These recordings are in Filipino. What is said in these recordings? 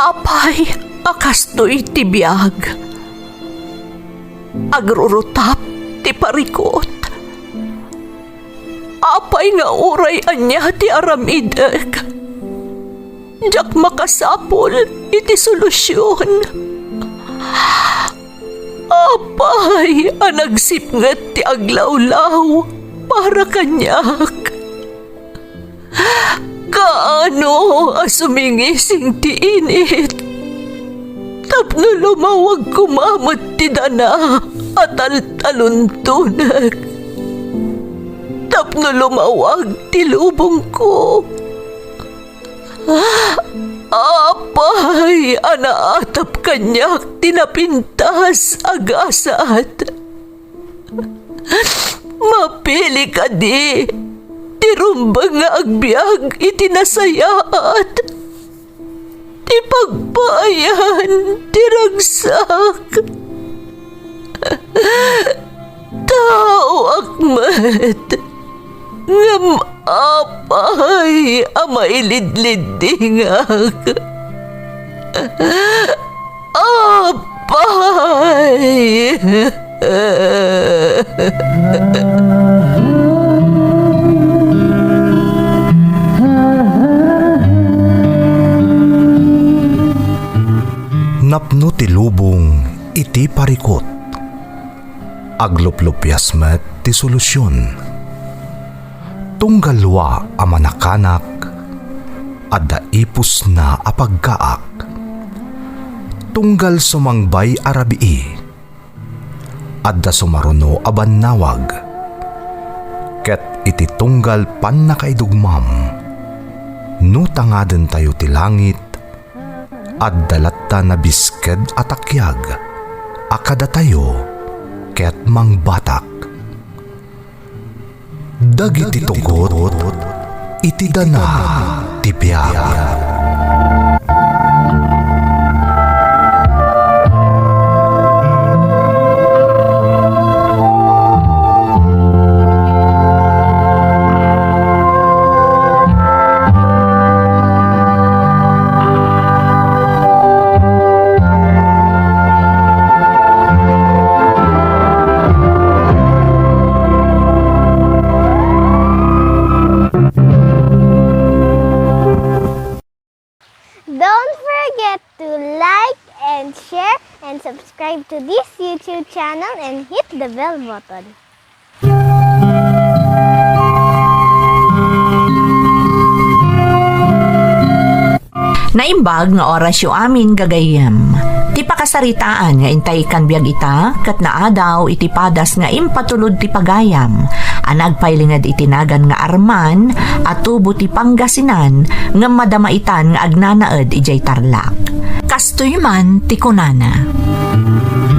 Apay, akastoy ti biyag. Agrurutap ti parikot. Apay nga uray anya ti aramidek. Jak makasapol iti solusyon. Apay, anagsipnget ti aglawlaw para kanyak. Kaano asumingising ti init? Tapno lumawag kumamot ti dana at taluntunak. Tapno lumawag ti lubong ko. Apay, anaatap kanyak tinapintas agasat. Mapili ka di. Tirumbang nga agbyag itinasayaat. Ti pagbayan, tiragsak. Tao akmat. Ngam apay, amailidlidingak. Apay. Napno ti lubong iti parikot. Agluplupyas met ti solusyon. Tunggalwa a manakanak adda ipus na apagkaak. Tunggal sumangbay arabii adda sumaruno a bannawag. Ket iti tunggal pan nakaidugmam no tangaden tayo ti langit at dalatta na bisked at akyag, akada tayo, ket mangbatak. Dagiti tugot, iti dana, tipyag. Don't forget to like and share and subscribe to this YouTube channel and hit the bell button. Naimbag nga orasyo amin gagayem. Ti pakasaritaan nga intay kan biag ita, kat naadaw iti padas nga impatulod ti pagayam. Anagpailingad itinagan nga arman, at tubo ti Pangasinan, nga madamaitan nga agnanaed ijay Tarlac. Kastoy man ti kunana.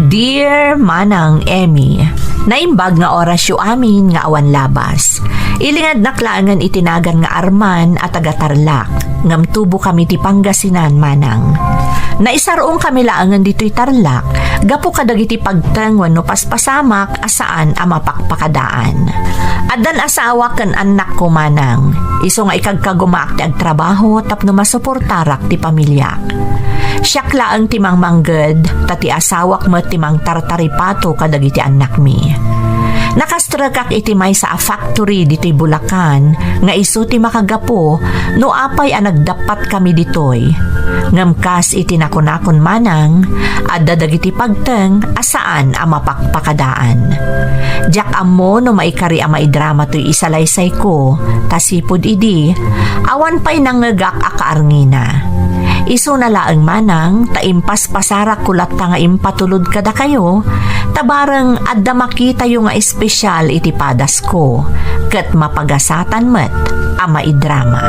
Dear Manang Emmy, naimbag nga orasyo amin nga awan labas. Ilingad naklaangan itinagan nga arman at taga Tarlac. Ngam tubo kami ti Pangasinan, Manang. Naisarong kami laangan dito'y Tarlac, gapo kadagiti pagteng wano paspasamak asaan amapakpakadaan. Adan asawa ken anak ko, Manang. Iso nga ikagkagumaak ti agtrabaho tapno masuportarak ti pamilya. Siyak laang timang mangged, tati asawak mo timang tartaripato kadagiti anak mi. Nakastragak iti may sa factory dito'y Bulacan, nga iso ti makagapo, no apay anagdapat kami ditoy. Ngamkas iti nakunakon, Manang, adda dagiti pagteng asaan ang mapakpakadaan. Jak amo no maikari ang maidrama to'y isalaysay ko, tasipod idi, awan pa'y nangagak akaarngina. Iso na laang, Manang, taimpas pasarak kulat ta nga impatulod kada kayo, tabarang adda makita yung nga espesyal iti padas ko, ket mapagasatan met ama idrama.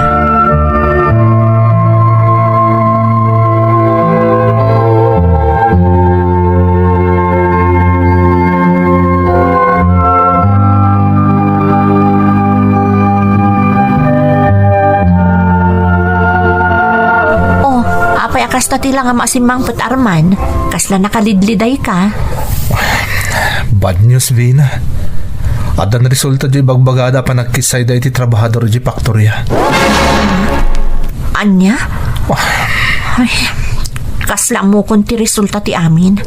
Kasta tila nga masimang put arman, kasla nakalidliday ka. Bad news, Vina. Adan resulta di bagbagada pa nagkisay da iti trabahador di faktorya. Anya? Wah, Ay, Kas lang mo kung ti resulta ti amin.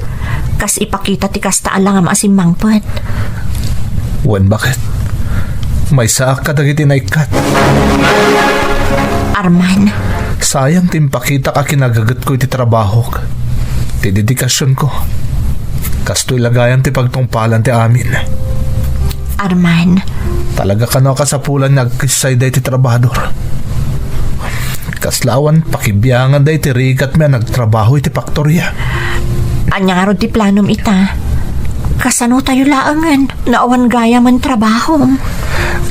Kas ipakita ti kasta alang ang mangpet. Wen, bakit? May saak ka dagiti naikat. Arman, Sayang timpakita ka kinagagat ko iti trabaho. Ti dedikasyon ko. Kasto'y lagayan ti pagtungpalan ti amin. Arman, Talaga ka na kasapulan nagkisay day ti trabador. Kaslawan, pakibiyangan day ti rigat me nagtrabaho iti faktorya. anyaro ti planom ita. Kasano tayo laangan, naawan gaya man trabaho.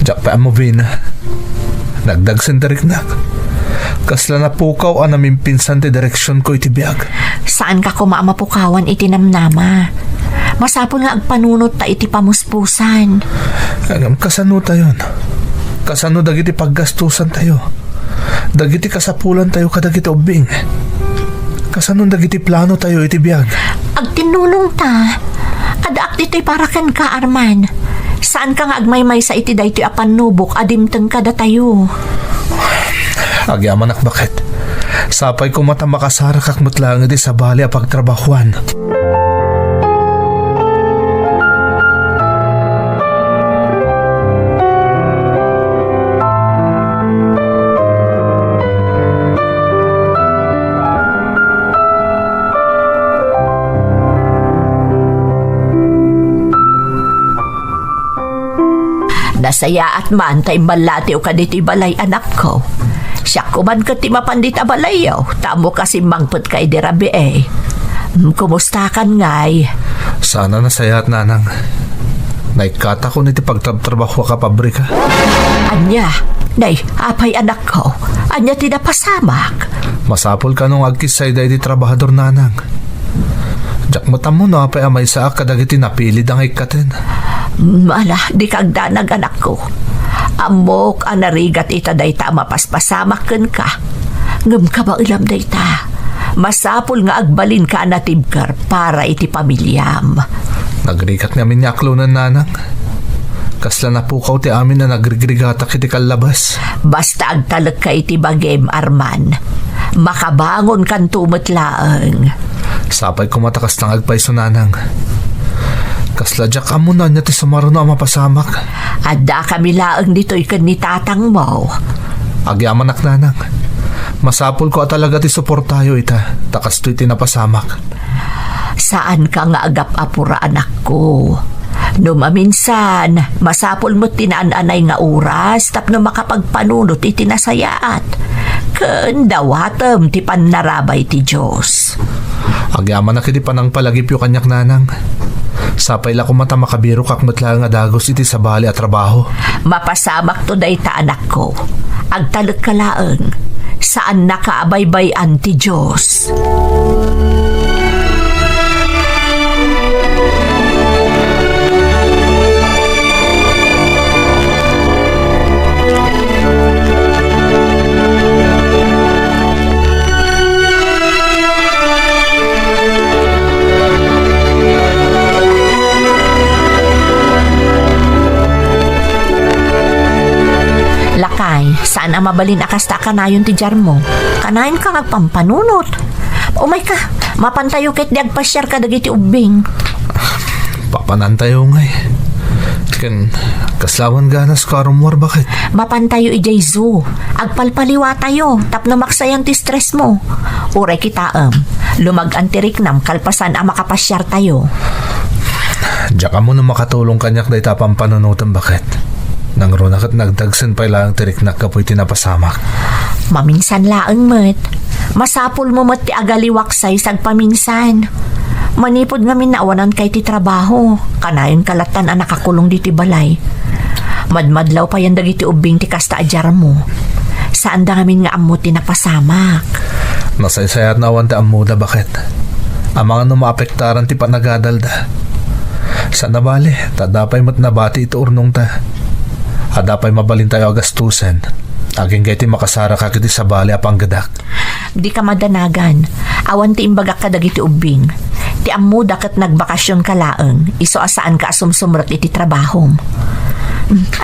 Diyak pa mo, Vina. Nagdagsan diriknak. Kasla na pukaw ang namin pinsan ti direksyon ko iti biyag. Saan ka kumaamapukawan iti namnama? Masapon nga agpanunot ta iti pamuspusan. Agam, kasano tayo? Kasano dagiti paggastusan tayo? Dagiti kasapulan tayo kadagiti ubing. Kasano dagiti plano tayo iti biyag? Agtinulong ta. Adaak dito'y parakan ka, Arman. Saan ka nga agmaymay sa iti daytoy apanubok adimteng kada tayo? Agyamanak bakit? Sapay ko mata makasara kakmutlang iti sa bali a pagtrabahuan. Nasaya at man tay balati o kaditi balay anak ko. Siya kuman ka ti mapandita balayaw. Tamo kasi mangput kay dirabi eh. Kumusta kan ngay? Sana nasaya at nanang. Naikata ko niti pagtrabaho ka pabrika. Anya, nay, apay anak ko. Anya tinapasamak. Masapol ka nung agkisay day di trabahador nanang. Diyak mata mo na apay amay sa kadagiti napili ang ikatin. Mala, di kagdanag anak ko. Amok ang narigat ita dayta mapaspasamak ka. Ngam ka ba ilam dayta? Masapul nga agbalin ka natibkar para iti pamilyam. Nagrigat namin yaklo ng nanang. Kasla na pukaw ti amin na nagrigrigatak iti kalabas. Basta agtalag ka iti bagem, Arman. Makabangon kan tumatlaang. Sapay kumatakas ng agpaiso nanang. Kasla jak amo na niya ti sumaro na mapasamak. Ada kami laang dito'y kanitatang mo. Agyamanak nanang. Masapul ko talaga ti suportayo ita. Takas to'y tinapasamak. Saan ka nga agap-apura anak ko? No maminsan, masapol mo tinaan-anay nga oras tapno makapagpanunot iti nasayaat. Kandawatem ti panarabay ti Diyos. Agyamanak iti panang palagip yung kanyak nanang. Sapay la kumata makabiro kakmatla nga dagos iti sa bali at trabaho. Mapasamak to dayta anak ko. Agtalag ka laeng. Saan nakaabaybayan ti Diyos? Lakay, saan ang mabalin akasta kanayon ti jar mo? Kanayon ka ngagpampanunot. Umay ka, mapantayo ket di agpasyar ka dagiti ubing. Papanantayo ngay. Ken kaslawan ganas karumwar bakit? Mapantayo ijay zoo. Agpalpaliwa tayo, tapno maksayan ti stress mo. Uray kitaam, lumag-antirik nam kalpasan ang makapasyar tayo. Diyak mo na makatulong kanyak day tapang panunutan bakit? Nang runak at nagdagsan pa ilang tiriknak kapoy tinapasamak. Maminsan laeng met. Masapul mo met ti agaliwaksay sagpaminsan. Manipod nga minawanan kay ti trabaho. Kanayon kalatan ang nakakulong di ti balay. Madmadlaw pa yan dagiti ubing ti kasta ajar mo. Saan da ngamin nga amo tinapasamak? Nasaysayat na awan ti amuda bakit? Ang mga numaapektaran ti panagadalda. Sa nabali, tadapay mo't nabati ito urnong ta. Adapay mabalin tayo agastusan. Aging gay ti makasara ka kiti sa bali apang gadak. Di ka madanagan. Awan ti imbagak ka dagiti ubing. Ti ammo dakat nagbakasyon ka laeng. Iso asaan ka asumsumrot iti trabahom.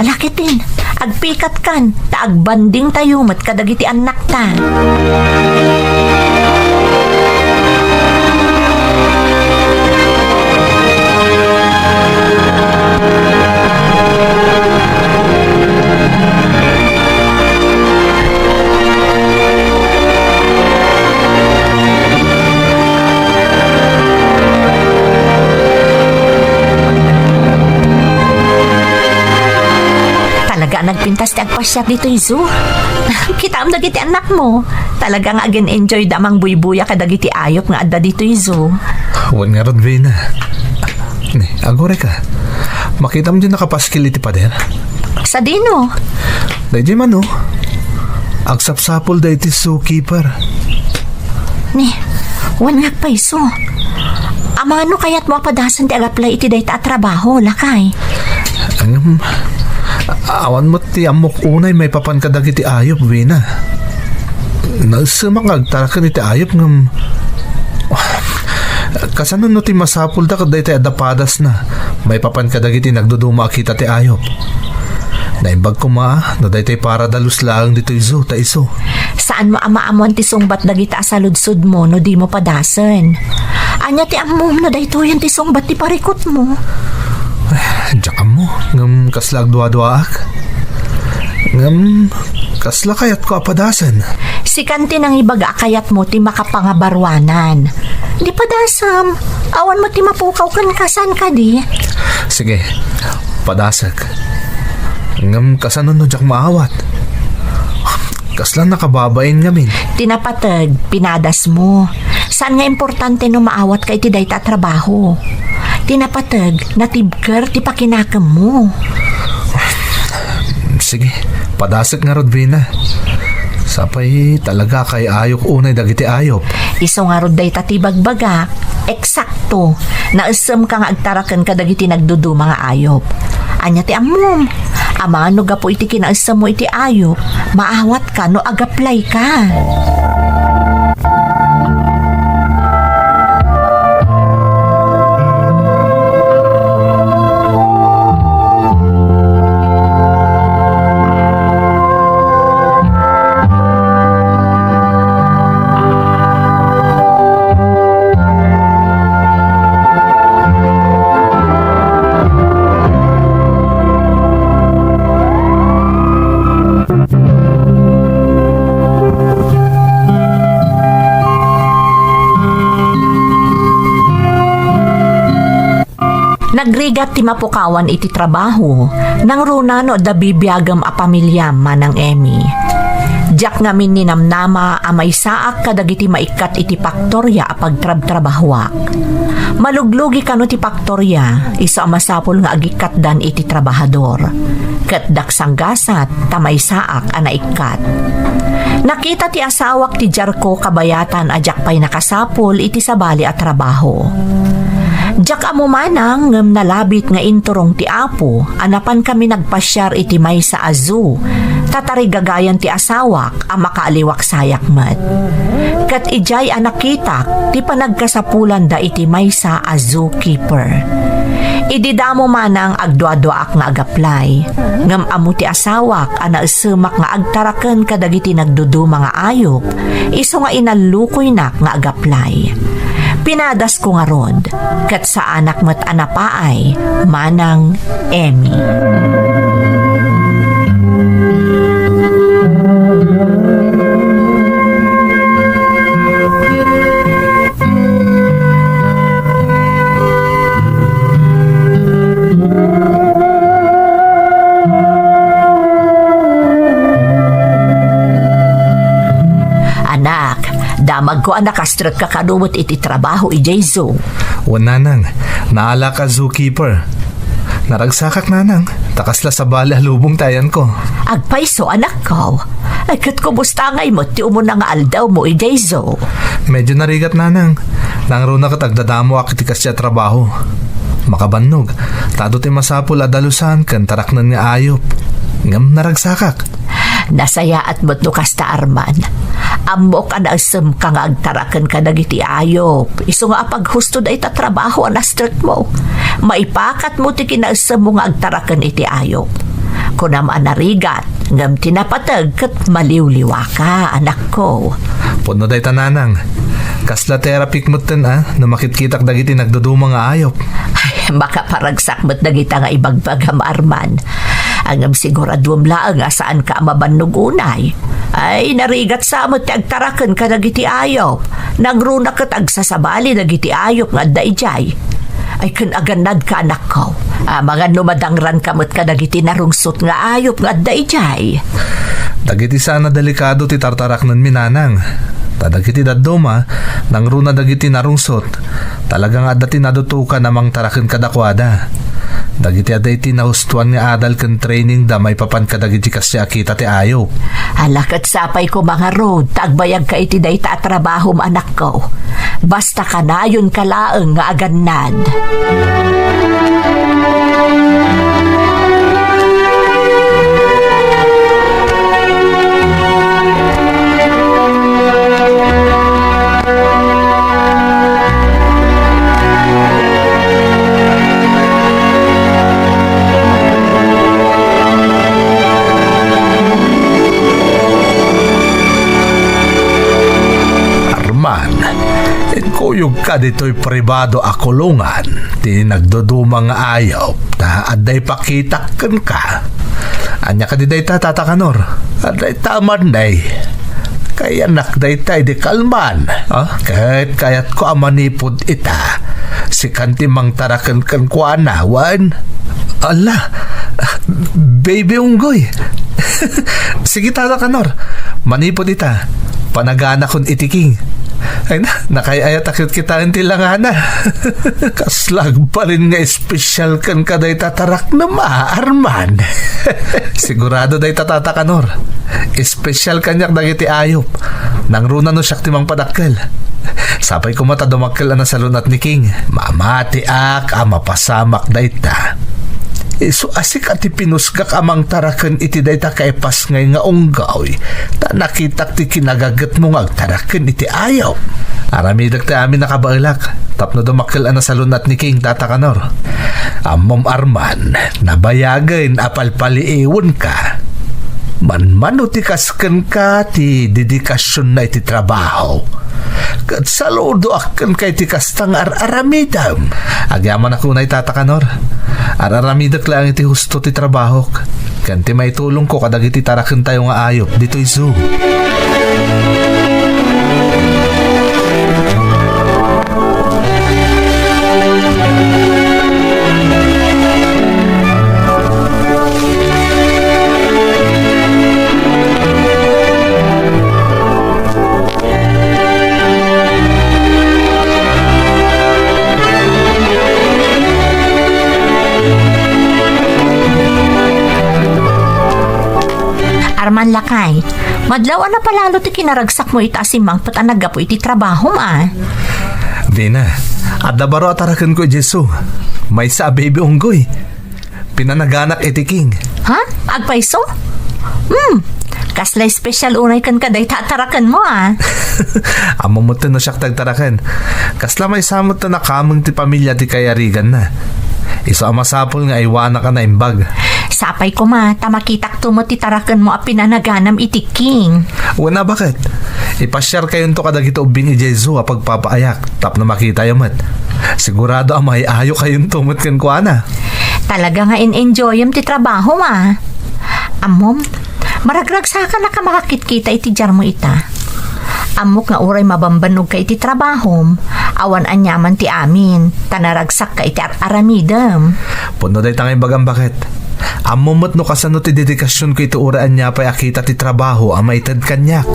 Alakitin. Agpikat kan. Ta agbanding tayo mat kadagiti anak ta. nagpasyat dito iso. Kita am dagiti anak mo. Talagang again enjoy damang buy-buya ka dagiti ayop nga adda dito iso. Huwag nga ron, Vina. Ni, agore ka. Makita mo dyan nakapaskil iti pader. Sa dino. Dahil man, no? Agsapsapol da iti zookeeper. Ni, wan nga pa iso. Amano kaya't mo apadasan ti agaplay iti dayta at trabaho, lakay. Awan mo ti amok unay may papan ka dagiti ayop, Vina. Nagsamang agtarakan iti ayop ngam... Kasanon no ti masapul da kaday ti adapadas na may papan ka dagiti nagduduma kita ti ayop. Naimbag ko no day ti para dalus lang dito iso, ta iso. Saan mo amaamon ti sungbat dagita sa ludsud mo no di mo padasan? Anya ti amom no dayto yan ti sungbat ti parikot mo. Diyak mo, ngam kaslag dua-duaak. Ngam kasla kayat ko apadasan. Si kanti nang ibaga kayat mo ti makapangabarwanan. Di padasam, awan mo ti mapukaw kan kasan ka di. Sige, padasag. Ngam kasanon no diyak maawat. Kasla nakababain ngamin. Tinapatag, pinadas mo. Saan nga importante no maawat kay ti dayta trabaho? Tinapatag, natibker ti pakinakam mo. Sige, padasag nga Rodvina. Sapay talaga kay ayok unay dagiti ayop. Iso nga rod dayta ti bagbaga, eksakto, naasam ka nga agtarakan ka dagiti nagdudu mga ayop. Anya ti amom, amano gapo iti kinaasam mo iti ayop, maawat ka no agaplay ka. Nagrigat ti mapukawan iti trabaho, nang runa no da bibiyagam a pamilyam manang Emmy. Diyak ngamin ni namnama amay saak kadagiti maikat iti paktorya a pagtrab-trabahwak. Maluglugi kano ti paktorya, isa masapol nga agikat dan iti trabahador. Kat daksang gasat, tamay saak a naikat. Nakita ti asawak ti Jarko kabayatan ajak pay nakasapol iti sabali a trabaho. Diyak amo manang ngem nalabit nga inturong ti Apo, anapan kami nagpasyar iti may sa azu. Tatarigagayan ti asawak ang makaaliwak sayak mat. Kat ijay anakitak ti panagkasapulan da iti may sa azu keeper. Ididamo manang agdwa-dwaak nga agaplay. Ngam amo ti asawak ana esemak nga agtaraken kadagiti nagdudu mga ayop. Iso nga inalukoy nak nga agaplay. Pinadas ko nga rod, kat sa anak mat anapaay, manang Emmy. Damag ko anak astrek ka kadumot iti trabaho ijay zo. Wananang, naala ka zookeeper. Naragsakak nanang, takasla sa bali halubong tayan ko. Agpaiso anak ko. Ay kat kumusta ngay mo ti umo nga aldaw mo ijay zo. Medyo narigat nanang, nangro na katagdadamo akiti kasya trabaho. Makabannog, tado ti masapul adalusan kan taraknan nga ayop. Ngam naragsakak. Nasaya at mo't nukas ta Arman. Amo ka na asem ka nga agtarakan ka dagiti ayop. Iso nga paghustod ay tatrabaho ang astrek mo. Maipakat mo ti kinaasem mo nga agtarakan iti ayop. Kung naman narigat, ngam tinapatag kat maliwliwa ka, anak ko. Puno day tananang. Kasla therapik mo ten na makitkitak dagiti nagdudumang nga ayop. Ay, baka paragsak mo't dagita nga ibagbagam Arman. Angam siguradum laang asaan ka mabannog unay. Ay, narigat sa amot agtarakan ka dagiti ayop. Nagruna kat agsasabali dagiti ayop nga daijay. Ay, kan aganad ka anak ko. Mga numadangran kamot ka dagiti narungsot nga ayop nga adda ijay. Dagiti sana delikado ti tartarak nun minanang. Tadagiti dadduma, nang runa dagiti narungsot, talagang adda ti nadutukan namang taraken kadakwada. Dagiti adda iti nahustuan nga adal ken training da may papan kadagiti kasya kita ti ayop. Alakat sapay ko mga road, tagbayag ka iti day ta trabahom anak ko. Basta kanayon kalaeng nga agannad. Kuyog ka dito'y pribado a kulungan, ti nagdudumang ayaw, ta aday pakitakan ka. Anya ka di day tatatakanor, aday taman day. Kaya nakday tay di kalman, kahit kayat ko amanipod ita, si kanti mang tarakan kan kuana, wan. Ala, baby unggoy. Sige tatakanor, manipod ita, panagana kon itiking. Ay na, nakayayat akit kita ang tilangana. Kaslag pa rin nga espesyal kan kaday tatarak na maarman. Sigurado day tatatakanor. Espesyal kanyak dagiti ayop. Nang runa no siyak timang padakkel. Sapay ko mata dumakkel na sa lunat ni King. Mamati ak mapasamak day ta. So asik ati pinusgak amang taraken iti dayta kaipas ngay nga unggaw. Ta nakitak ti kinagagat mo ngagtaraken iti ayaw. Aramidag ta amin nakabailak. Tapno dumakkel na sa lunat ni King tatakanor. Amom Arman, nabayagin apalpaliiwan ka. Manmano ti kasken ka ti dedikasyon na iti trabaho. Kat saludo akan kay ti kastang aramidam. Agyaman ako na itatakanor. Araramidak lang iti husto ti trabaho. Kanti may tulong ko kadag iti taraken tayo nga ayop dito'y zoo. Arman lakay, madlaw na palalo ti kinaragsak mo itasimang patanagga po iti trabaho Di na, adda baro ataraken ko Jesu. May sa baby unggoy. Pinanaganak iti King. Ha? Agpaiso? Kaslay special unay kan kaday tatarakan mo Amamutin na siyak tagtaraken. Kasla may samot na nakamang ti pamilya ti kayarigan na. Iso amasapol nga iwana ka na imbag. Sapay ko tamakitak to mo titarakan mo a pinanaganam iti King. Wala bakit? Ipasyar kayo to kadag ito ubing ni Jesu pagpapaayak. Tap na makita yamat. Sigurado may ayo kayong tumot kan kuana. Talaga nga in-enjoyam ti trabaho Amom, maragragsakan na ka makakit-kita iti jar mo ita. Amok nga uray mabambanog ka iti trabaho. Awan anyaman ti amin. Tanaragsak ka iti aramidam. Puno day tangay bagang bakit? Amumot no kasano ti dedikasyon ko ito uraan niya pa'y akita ti trabaho ang maitad kanyak.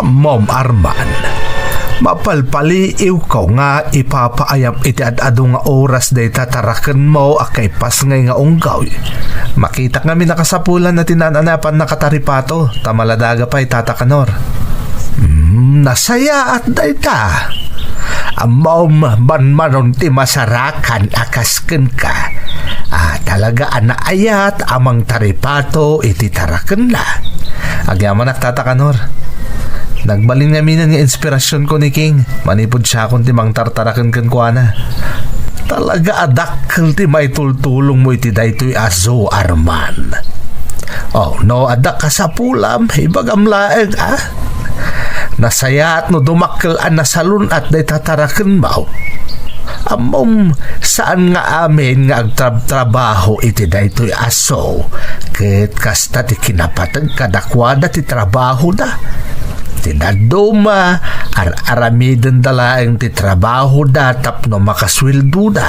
Mom Arman, mapalpaliiw ko nga ipapaayam iti ad-ado nga oras day tataraken mo akay pas ngay nga unggaw. Makita kami nakasapulan na tinananapan na kataripato, tamaladaga pa'y tatakanor. Nasaya at day ta. Mom, manmanon ti masarakan akasken ka. Talaga anaayat amang taripato iti taraken la. Agyaman tatakanor. Nagbalin nga minan nga inspirasyon ko ni King. Manipod siya akong timang tartarakan kan kuana. Talaga adakkel ti may tultulong mo iti daytoy azo Arman. Oh, no, ada ka sa pulam, ibagam laeng, Nasayat no dumakkel an nasalun at day tataraken mo. Amom, saan nga amin nga agtrabaho iti daytoy aso, ket kasta ti kinapatag kadakwada ti trabaho da. Tinaduma, aramiden dalaeng ti trabaho da tapno makasweldo da.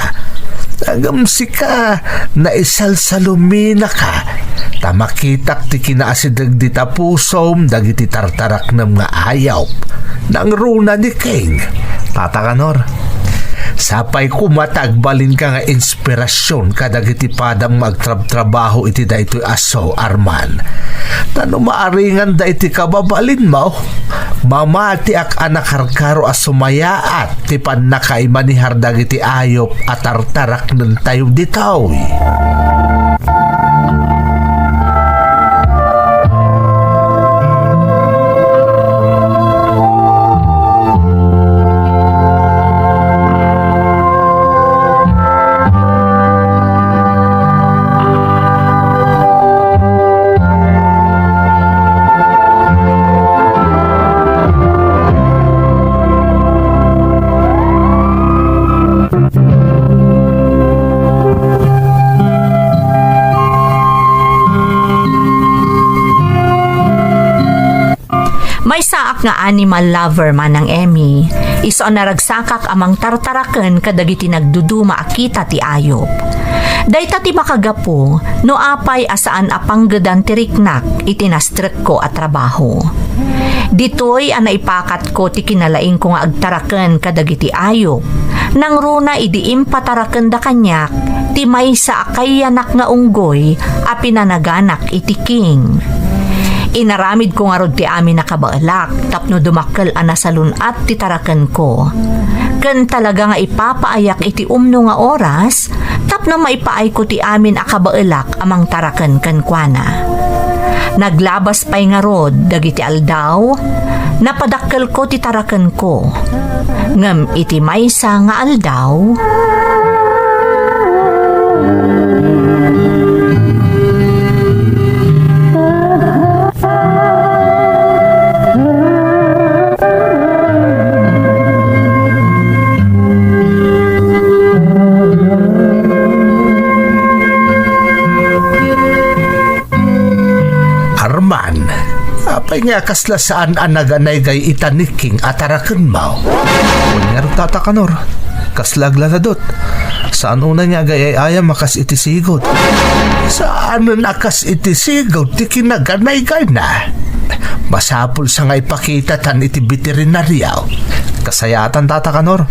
Agam sika na isalsalumina ka, tamakitak ti kinaasideg di tapusom dagiti tartarak ng nga ayaw nang runa ni King. Tata Kanor, sapay kumatagbalin ka nga inspirasyon kadagiti padang magtrabaho iti daytoy aso, Arman. Tano maaringan da iti kababalin mo, mamati ak anak harkaro asumayaat ti pan nakaimanihar dagiti ayop at tartarak ng tayo ditaw. May saak nga animal lover man ng Emmy, iso naragsakak amang tartaraken kadagiti nagduduma akita ti ayop. Dayta ti makagapo, no apay asaan apanggedan ti riknak itinastrek ko at trabaho. Ditoy naipakat ko ti kinalaing ko nga agtaraken kadagiti ayop, nang runa idiim pataraken da kanyak, ti may sa akayanak nga unggoy a pinanaganak iti King. Inaramid ko nga rod ti amin nakabaalak tapno dumakkel anasalun at titaraken ko. Ken talaga nga ipapaayak iti umno nga oras tapno maipaay ko ti amin akabaalak amang taraken kenkwana. Naglabas pay nga rod dagiti aldaw, napadakkel ko ti taraken ko. Ngem iti maysa nga aldaw, apay nga kaslasaan ang naganay gay itaniking ataraken mo. Kunyar Tata Kanor, kaslaglaladot. Saan una nga gay ayam makas itisigod? Saan nakas itisigod ti kinaganay gay na? Masapul sa nga ipakita tan iti veterinaryaw. Kasayatan Tata Kanor,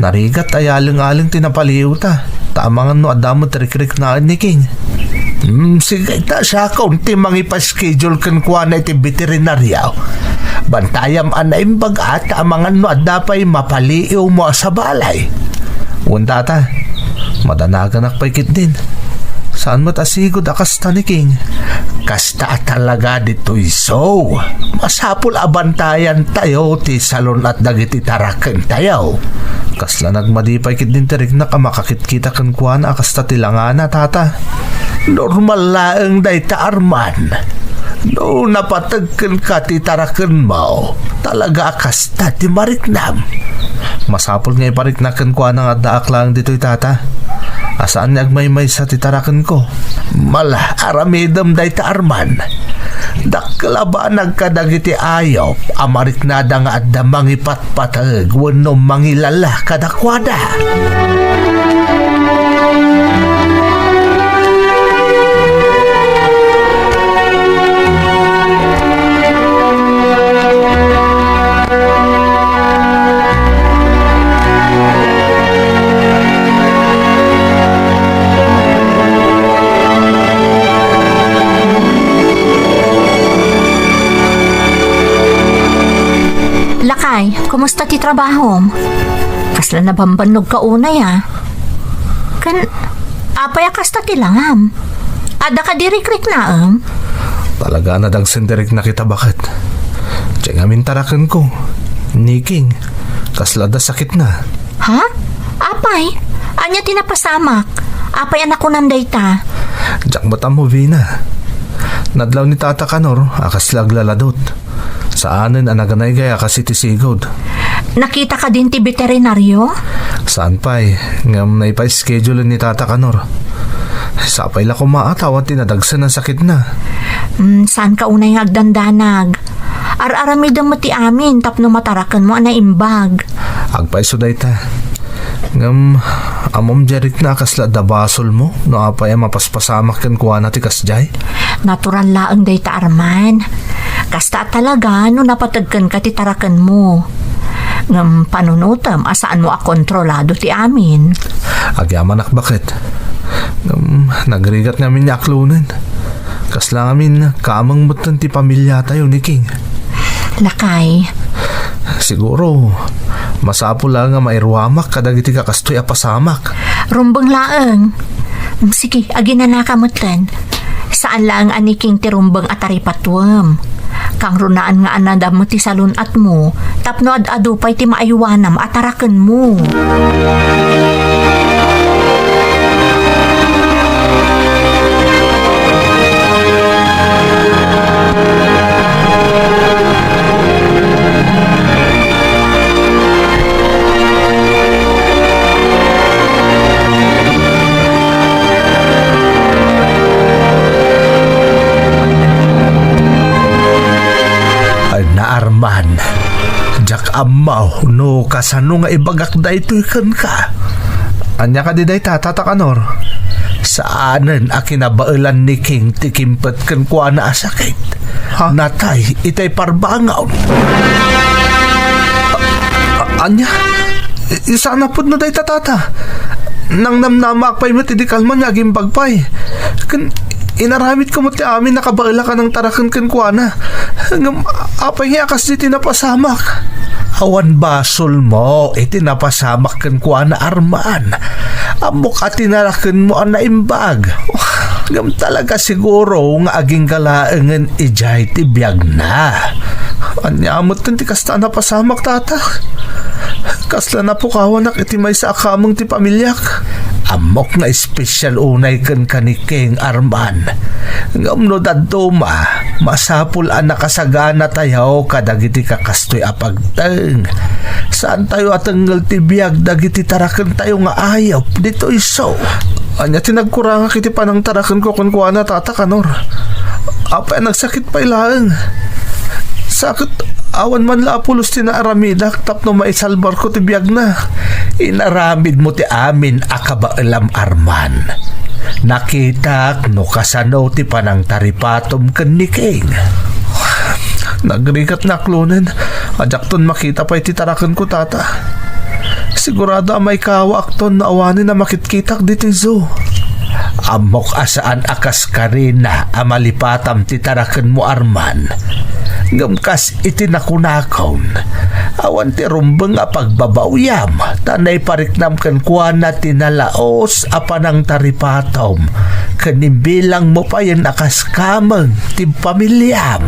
narigat ay aling-aling tinapaliw ta. Tamangan no adamo trikrik na ni King. Sige ta siya kaunti mangipa-schedule kan kuha na iti veterinaryaw. Bantayam anaim bagat amangan no adapay mapaliw mo sa balay. Tata, madanagan akpaykit din. Saan matasigod akas ta ni King? Kasta talaga dito'y so. Masapul abantayan tayo ti salon at dagiti taraken tayo. Kasla nagmadipay kit din tirik na kamakakit-kita kan kuha na akas ta tilangana, Tata. Normal laeng day ta Arman. No napatagken ka ti taraken mo, talaga akas ta ti mariknam. Masapul nga ipariknaken ko nga daak lang dito'y Tata. Asaan niya agmaymay sa titaraken ko? Mala aramidam day ta Arman. Daklaba nagkadagiti ayop, amariknada nga adda mangipatpatag wenno mangilala kadakwada. Lakay, kumusta ti trabaho? Kasla na bambanog ka unay Kan, apay akasta ti langam. Ada ka dirikrik na Talaga na dagsenderik na kita bakit? Diyan amin taraken ko. Niking, kasla da sakit na. Ha? Apay? Anya tinapasamak? Apay anak ko nanday ta? Diyan bata mo, Vina. Nadlaw ni Tata Kanor, akas laglaladot. Saanin ang naganay gaya kasi ti sigod. Nakita ka din ti veterinaryo? Saan pa'y, ngam na ipa-schedule ni Tata Kanor. Sapay la kumaataw at tinadagsan ng sakit na. Saan ka unay agdandanag? Ar-aramidam mo ti amin tapno matarakan mo na imbag. Agpay suday ta. Ngam, amom jarit na kasla da basol mo, no apay mapaspasamak kan kuha na ti kasjay. Natural laang day ta Arman. Kasta talaga no napatagkan ka ti tarakan mo. Ngam panunutam asaan mo kontrolado ti amin. Agyaman bakit? Ngam, nagrigat ngamin ni aklunan. Kasla ngamin kamang mutan ti pamilya tayo ni King. Lakay. Siguro, masapo lang nga mairwamak kadagiti kakastoy apasamak. Rumbang laang. Sige, aginanakamutan. Saan lang aniking ti rumbang ataripatwam. Kang runaan nga anadam mo ti salunat mo, tapno ad-adupay ti maaywanam ataraken mo. Arman, jak amaw no kasano nga ibagak da ito'y kan ka. Anya ka diday Tata Kanor? Saanan a kinabailan ni King tikimpet kan kuha na asakit? Ha? Natay, itay parbangaw. Anya? Sana po na day Tata. Nang namnamak pa'y matidikal man yaging bagpay. Inaramit ko mo ti amin nakabaila ka ng tarakan kan kuha na. Apay nga kasi tinapasamak. Awan basol mo, tinapasamak kan kuha na Arman. Amok at tinarakan mo ang naimbag. Ngam talaga siguro nga aging galaangan ijay ti biyag na. Anyamot ti kasta napasamak Tata. Kasla na po kawanak iti may sa akamang ti pamilyak. Amok nga espesyal unay kan kaniking Arman. Ngam no daduma, masapul ang nakasagana tayo kadagiti kakastoy apagteng. Saan tayo atanggal ti biyag dagiti tarakan tayo nga ayop dito iso. Anya tinagkuranga kiti panang tarakan ko kun kuha na Tata Kanor. Apay nagsakit pa ilang. Sakit awan man la apulos ti naaramidak tapno maisalbar ko ti biyag na. Inaramid mo ti amin akabailam Arman. Nakitak no kasano ti panang taripatom ken ni King. Nagrikat na klunen. Ajakton makita pa iti tarakan ko Tata. Sigurado may kawak ton na awanin na makitkitak diti zoo. Amok asaan akas ka rin na amalipatam ti tarakan mo Arman. Ngamkas iti nakunakaw. Awan ti rumbang nga pagbabawyam. Tanay pariknam kan kuha na tinalaos apanang taripatom. Kanimbilang mo pa yan akas kamang ti pamilyam.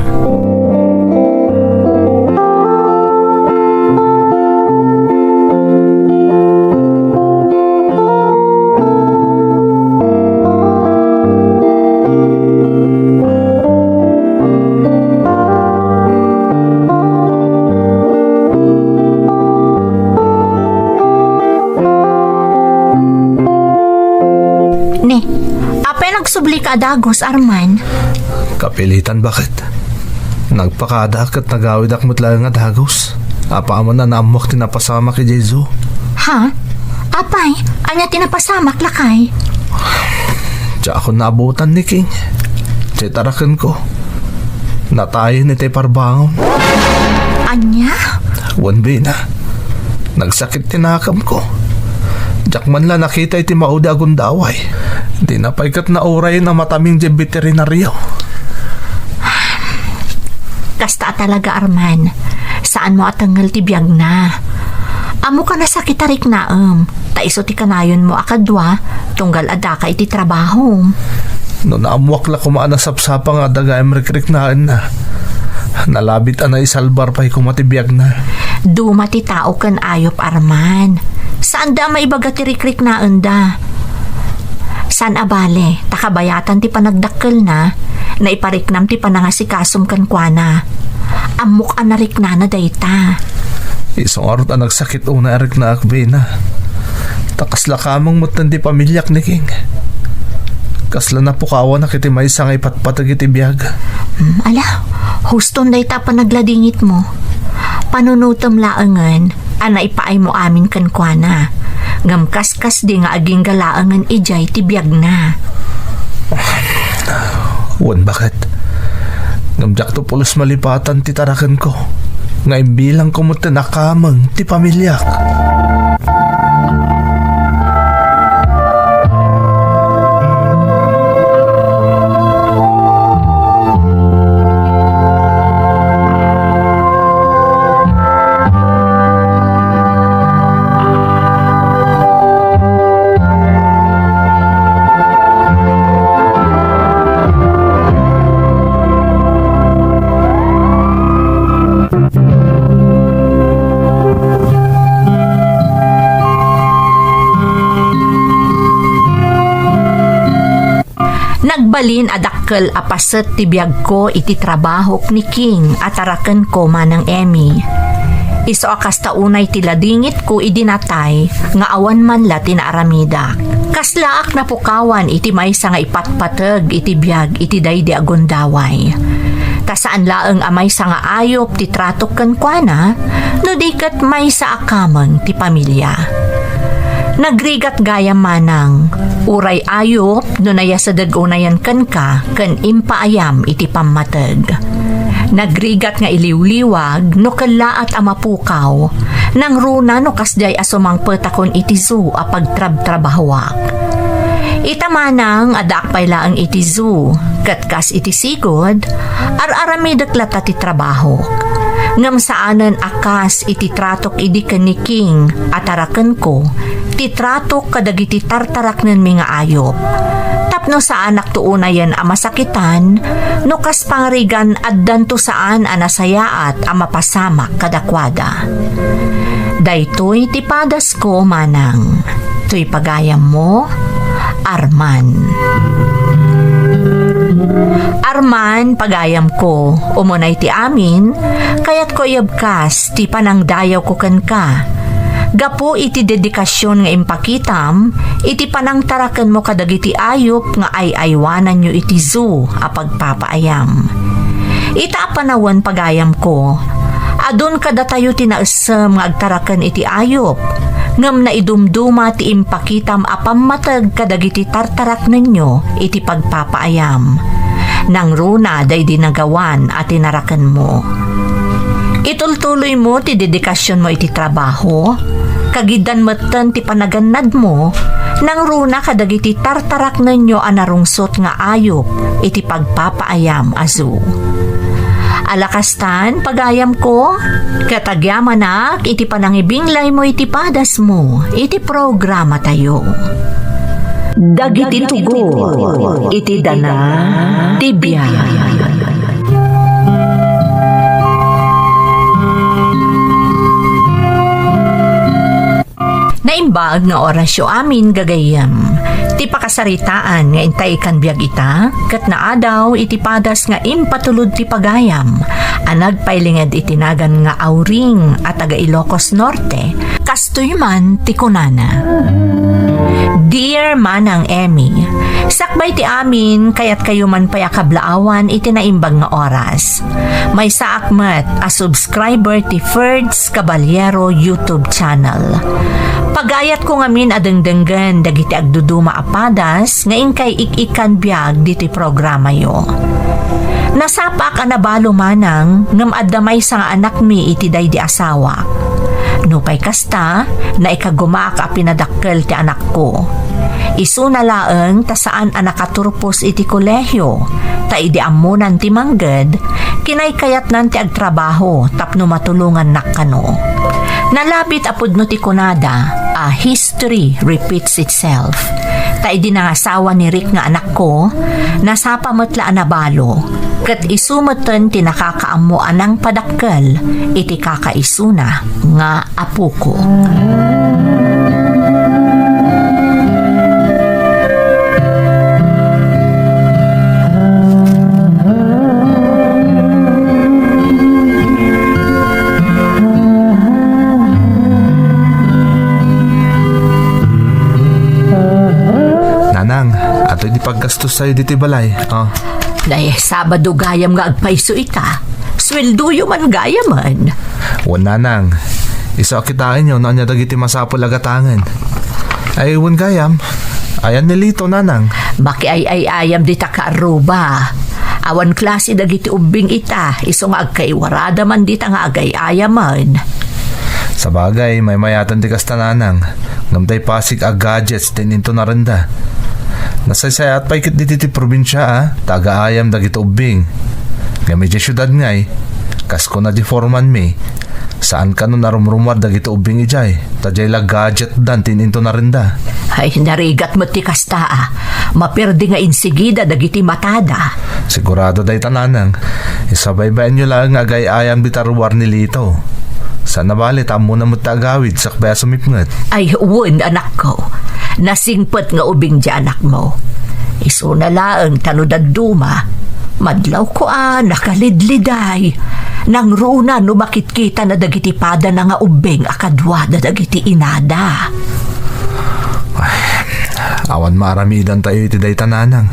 Nagsubli ka dagos, Arman. Kapilitan bakit? Nagpakadak at nagawid akmot lang nga dagos. Apa man na namok tinapasama kay Jesu. Ha? Apay, anya tinapasamak lakay? Diya ako naabutan ni King. Diya tarakan ko. Natayin ni tay parbangon. Anya? Wanbi na. Nagsakit tinakam ko. Diyak man la nakita iti mauda gundaway. Di na paikat na oray na mataming di veterinaryo. Kasta talaga Arman. Saan mo atanggal ti biyag na? Amo ka nasakit tarik naam. Taiso ti kanayon mo akadwa. Tunggal adaka iti trabaho. No naamuak la kumaan na sapsapa nga daga emrikrik naan na. Nalabit anay salbar pa'y kumatibiyag na. Dumati tao kan ayop Arman. Saan da maibaga ti rikrik naan da? San abale, takabayatan ti panagdakkel na, na ipariknam ti panangasikasom kan kuana. Amok anarik na dayta. Isang arot ang nagsakit una arik na akbe na. Takasla kamang mutan di pamilyak ni King. Kasla na pukawa na kiti may isang ipatpatag iti biyag. Ala, huston dayta pa nagladingit mo. Panunutom laangan, ana ipaay mo amin kan kuana. Ngamkas-kas di nga aging galaangan ijay ti biyag na. Wan bakit? Ngamjak to pulos malipatan ti tarakan ko. Nga imbilang ko mo tinakamang ti pamilyak. Nagbalin adakkel apaset ti biyag ko iti trabahok ni King at araken ko manang Emmy. Iso akas taunay ti ladingit ko idinatay nga awan man la tinaaramida. Kaslaak na pukawan iti maysa nga ipatpateg iti biyag iti daydi agundaway. Tasaan laeng amay sa nga ayop ti tratok ken kuana no diket maysa akameng ti pamilya. Nagrigat gaya manang, uray ayop no nayasadag unayan kan ka, kan impaayam iti pamatag. Nagrigat nga iliwliwag no kalaat amapukaw, nang runa no kasday asumang petakon iti zoo a pagtrab-trabahawak. Itamanang adak paylaang iti zoo, katkas iti sigod, ar-aramidak lata ti trabaho. Ngam saanan akas iti tratok idi ken ni King at araken ko, ti tratok kadagiti tartarak nen mga ayop. Tapno sa anak to unayan a masakitan, no kas pangrigan addan to saan a nasayaat a mapasamak kadakwada. Daytoy ti padas ko manang, to'y pagayam mo, Arman. Arman, pagayam ko, umunay ti amin, kaya't ko yabkas, ti panangdayaw ko ken ka. Gapo iti dedikasyon nga impakitam, iti panangtaraken mo kadagiti ayop nga ay-aywanan nyo iti zoo a pagpapaayam. Ita panawan pagayam ko, adun kada tayo tinaesem nga agtaraken iti ayop, ngam na idumduma ti impakitam a pammatag kadagiti tartarak ninyo iti pagpapaayam. Nang runa day dinagawan at tinarakan mo. Itultuloy mo ti dedikasyon mo iti trabaho, kagidan meten ti panaganad mo, nang runa kadagiti tartarak ninyo anarungsot nga ayop iti pagpapaayam azu. Alakastan, pagayam ko, katagyamanak iti panangibinglay mo iti padas mo, iti programa tayo. Dagiti tugo, iti dana, tibya. Naimbag nga orasyo amin gagayam. Ti pakasaritaan nga intay kan biyag ita, kat naadaw iti padas nga impatulod ti pagayam, anag pailinged itinagan nga Auring at taga Ilocos Norte, kastoy man ti kunana. Dear Manang Emmy, sakbay ti amin kayat kayo man payakablaawan iti naimbag nga oras. May saakmat a subscriber ti Ferds Caballero YouTube channel. Pagayat ko ngamin adengdenggan dagiti agduduma apadas nga inkay ik-ikan biyag diti programa yo. Nasapak anabalo manang ngam addamay sang anak mi iti daydi asawa. Nupay kasta na ikagumaak a pinadakkel ti anak ko. Isu na laeng ta saan anak katurpos iti kolehyo, ta idi ammunan ti mangged, kinay kayat nan ti agtrabaho tapno matulungan nakkano. Nalapit apud no ti kunada, a history repeats itself. Ta idi nangasawa ni Rick nga anak ko, nasapa metla anabalo, ket isumeten ti nakakaammo anang padakkel, iti kakaisuna nga apo ko. paggastos sa'yo diti balay. Oh. Day, Sabado gayam nga agpaiso ita. Sweldo man gayaman. Wan nanang. Isa kitain yun na niya dagiti masapol agatangan. Ay, wan gayam. Ayan nilito nanang. Baki ay ayam di ta kaaruba. Awan klase dagiti ubing ita. Iso nga agkaiwarada man di ta nga agay ayaman. Sa bagay, may mayatan di kasta nanang. Ngamtay pasig a gadgets din into naranda. Nasaysayat pa ikit diti probinsya taga-ayam dagiti ubing. Nga medyo syudad ngay. Kasko na di foreman me. Saan ka nun narumrumar dagiti ubing ijay? Tajay la gadget dan tininto na rinda. Ay, narigat mo ti kasta Mapirdi nga insigida dagiti matada. Sigurado day tananang. Isabay-bayan nyo lang agay-ayam bitaruar ni Lito. Sana bali tamo na mo tagawid sakbaya sumipngat. Ay, uwan anak ko. Nasingpet nga ubing di anak mo. Iso na laang tanudad duma. Madlaw ko nakalidliday. Nang runa no makit-kita na dagiti pada na nga ubing akadwa da dagiti inada. Ay, awan maramidan tayo iti day tananang.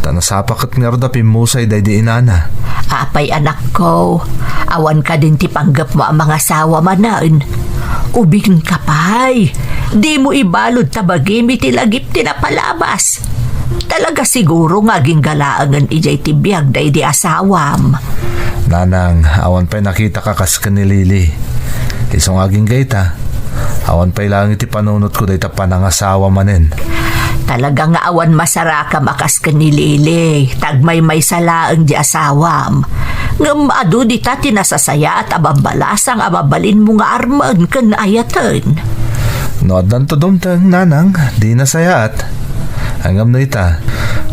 Tanasapakat nga roda pimusay day di inana. Apay anak ko, awan ka din ti panggap mo ang mga asawa manan. Ubing ka pay. Di mo ibalod tabagimi ti lagip ti napalabas. Talaga siguro nga ginggalaangan ijay ti biyag day di asawam. Nanang, awan pa'y nakita ka kas ka ni Lili. Isong aging gaita. Awan pa'y lang iti panunot ko day ta panangasawa manen. Talaga nga awan masaraka makas ka ni Lili. Tagmay may salaang di asawam. Ngam adu di ta tinasasaya at abambalasang ababalin mo nga arman kan ayatan. Noadan to dumtang nanang, di nasayaat. Hangam na ita,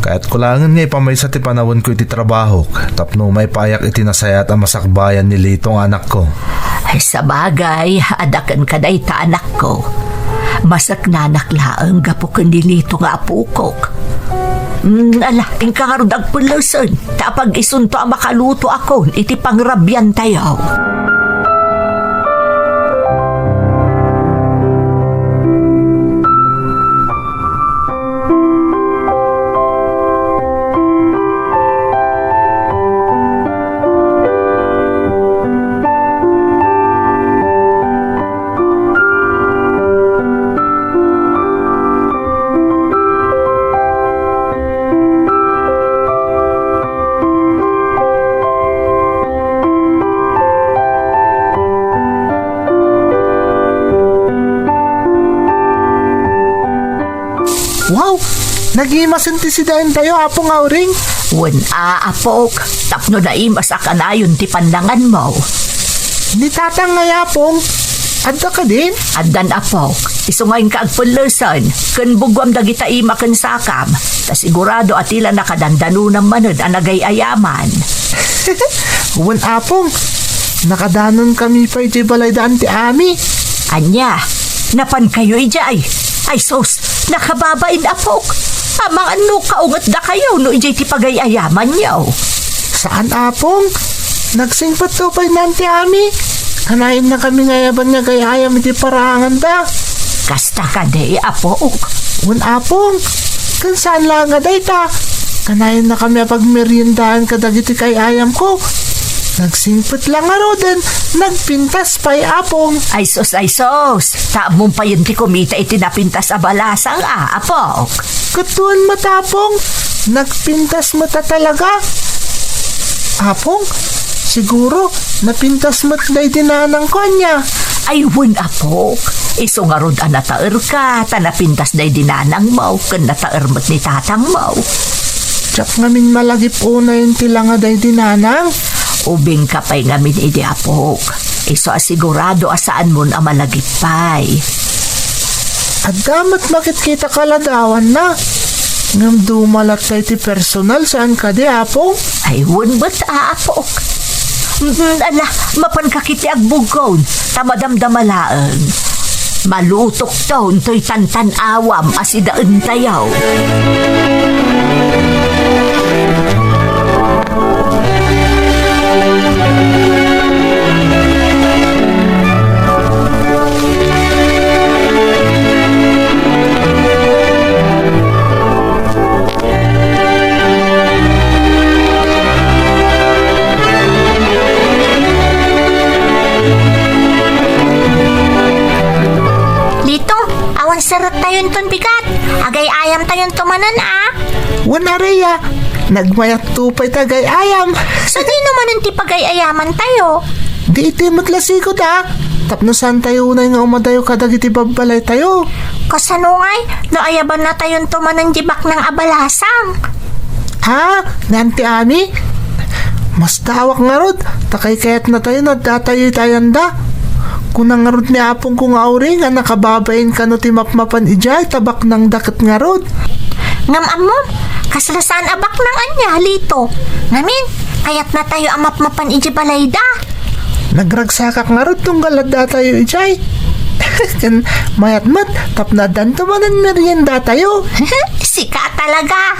kahit kulangan nga ipamay sa ti panawon ko iti trabaho, tapno may payak iti nasayat ang masakbayan ni Litong anak ko. Ay sa bagay, adakan ka na ita anak ko. Masak nanaklaan gapo ka ni Litong apukok. Ing kaharod agpulasan, tapag isunto ang makaluto ako, iti pangrabyan tayo. Wow! Nag-imasintisidahin tayo, apong auring. Wen apok, tapno na imas akanayon ti pandangan mo. Ni tatang nga apong. Adda ka din? Addan apok, isungayin ka agpulasan, kan bugwam dagita ima kan sakam, ta sigurado atila nakadandano ng manod ang nagayayaman. Wan apong. Nakadanon kami pa iti balay daan ti ami. Anya, napan kayo ijay. Ay sos, nakababain apok. Amang ano kaungat da kayo no ijay ti pagayayaman niyo. Saan apong? Nagsingpat to pa nanti ami. Kanain na kami ngayaban nga gayayam iti parangan da. Kasta ka de apok. Wan apong. Kan saan lang nga dayta? Kanain na kami pagmeriendahan kadagiti kay ayam ko. Nagsingpit lang nga roden, nagpintas pa'y apong. Ay sos. Taamong pa yun ti kumita itinapintas abalasang apok. Katuan matapong, nagpintas mata talaga. Apong, siguro, napintas mat day dinanang kanya. Ay wun apok. Iso nga rod anataer ka, tanapintas day dinanang mo, kan nataer mat ni tatang mo. Tsak ngamin malagip una yung tila nga day dinanang. Ubing ka pa'y ngamin iti apok. Iso asigurado asaan mo na malagipay. At damat makikita kaladawan na. Ngam dumalat tayo ti personal saan ka di apong? Ay wun ba't apok? Ala, mapan kakiti agbugon, tamadamdamalaan. Malutok taon to'y tantan awam asidaan tayaw. tayon ton bigat. Agay ayam tayon tumanan Wan Rhea, nagmayat tupay tagay ayam. So di naman ti pagay-ayaman tayo. Di iti matlasiko Tapno saan tayo unay nga umadayo kadagiti babbalay tayo. Kasanungay, no ayaban na tayon tumanan jibak ng abalasang. Ha? Nanti ami? Mas tawak nga rod, takay kayat na tayo nagtatayo tayanda. Kung nga rod ni apong kung auri nga nakababain ka no timapmapan ijay, tabak ng dakit nga rod. Ngam amom, kaslasaan abak ng anya, lito. Ngamin, kayat na tayo amap-mapan ijibalay da. Nagragsakak nga rod tong galad tayo ijay. Kan mayat-mat, tapnadan tumanan merienda tayo. Sika talaga.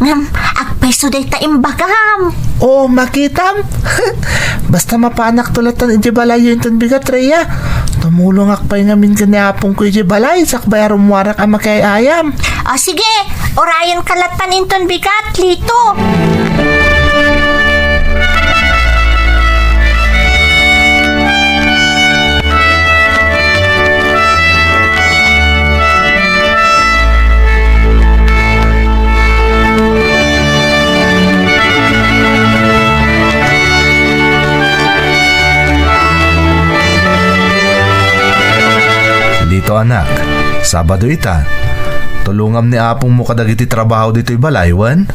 Ngam, agpeso day ta imbagam. Oh, makitam. Basta mapanak tulatan ijibalay yun ton bigat Rhea. Tumulong akpay ngamin kaniapong ko ijibalay, sakbay arumwarak ang makayayam. O sige, orayan kalatan inton bigat, lito. Dito anak, Sabado ita. Tulungam ni apong mo kadagiti trabaho dito'y balay, wan?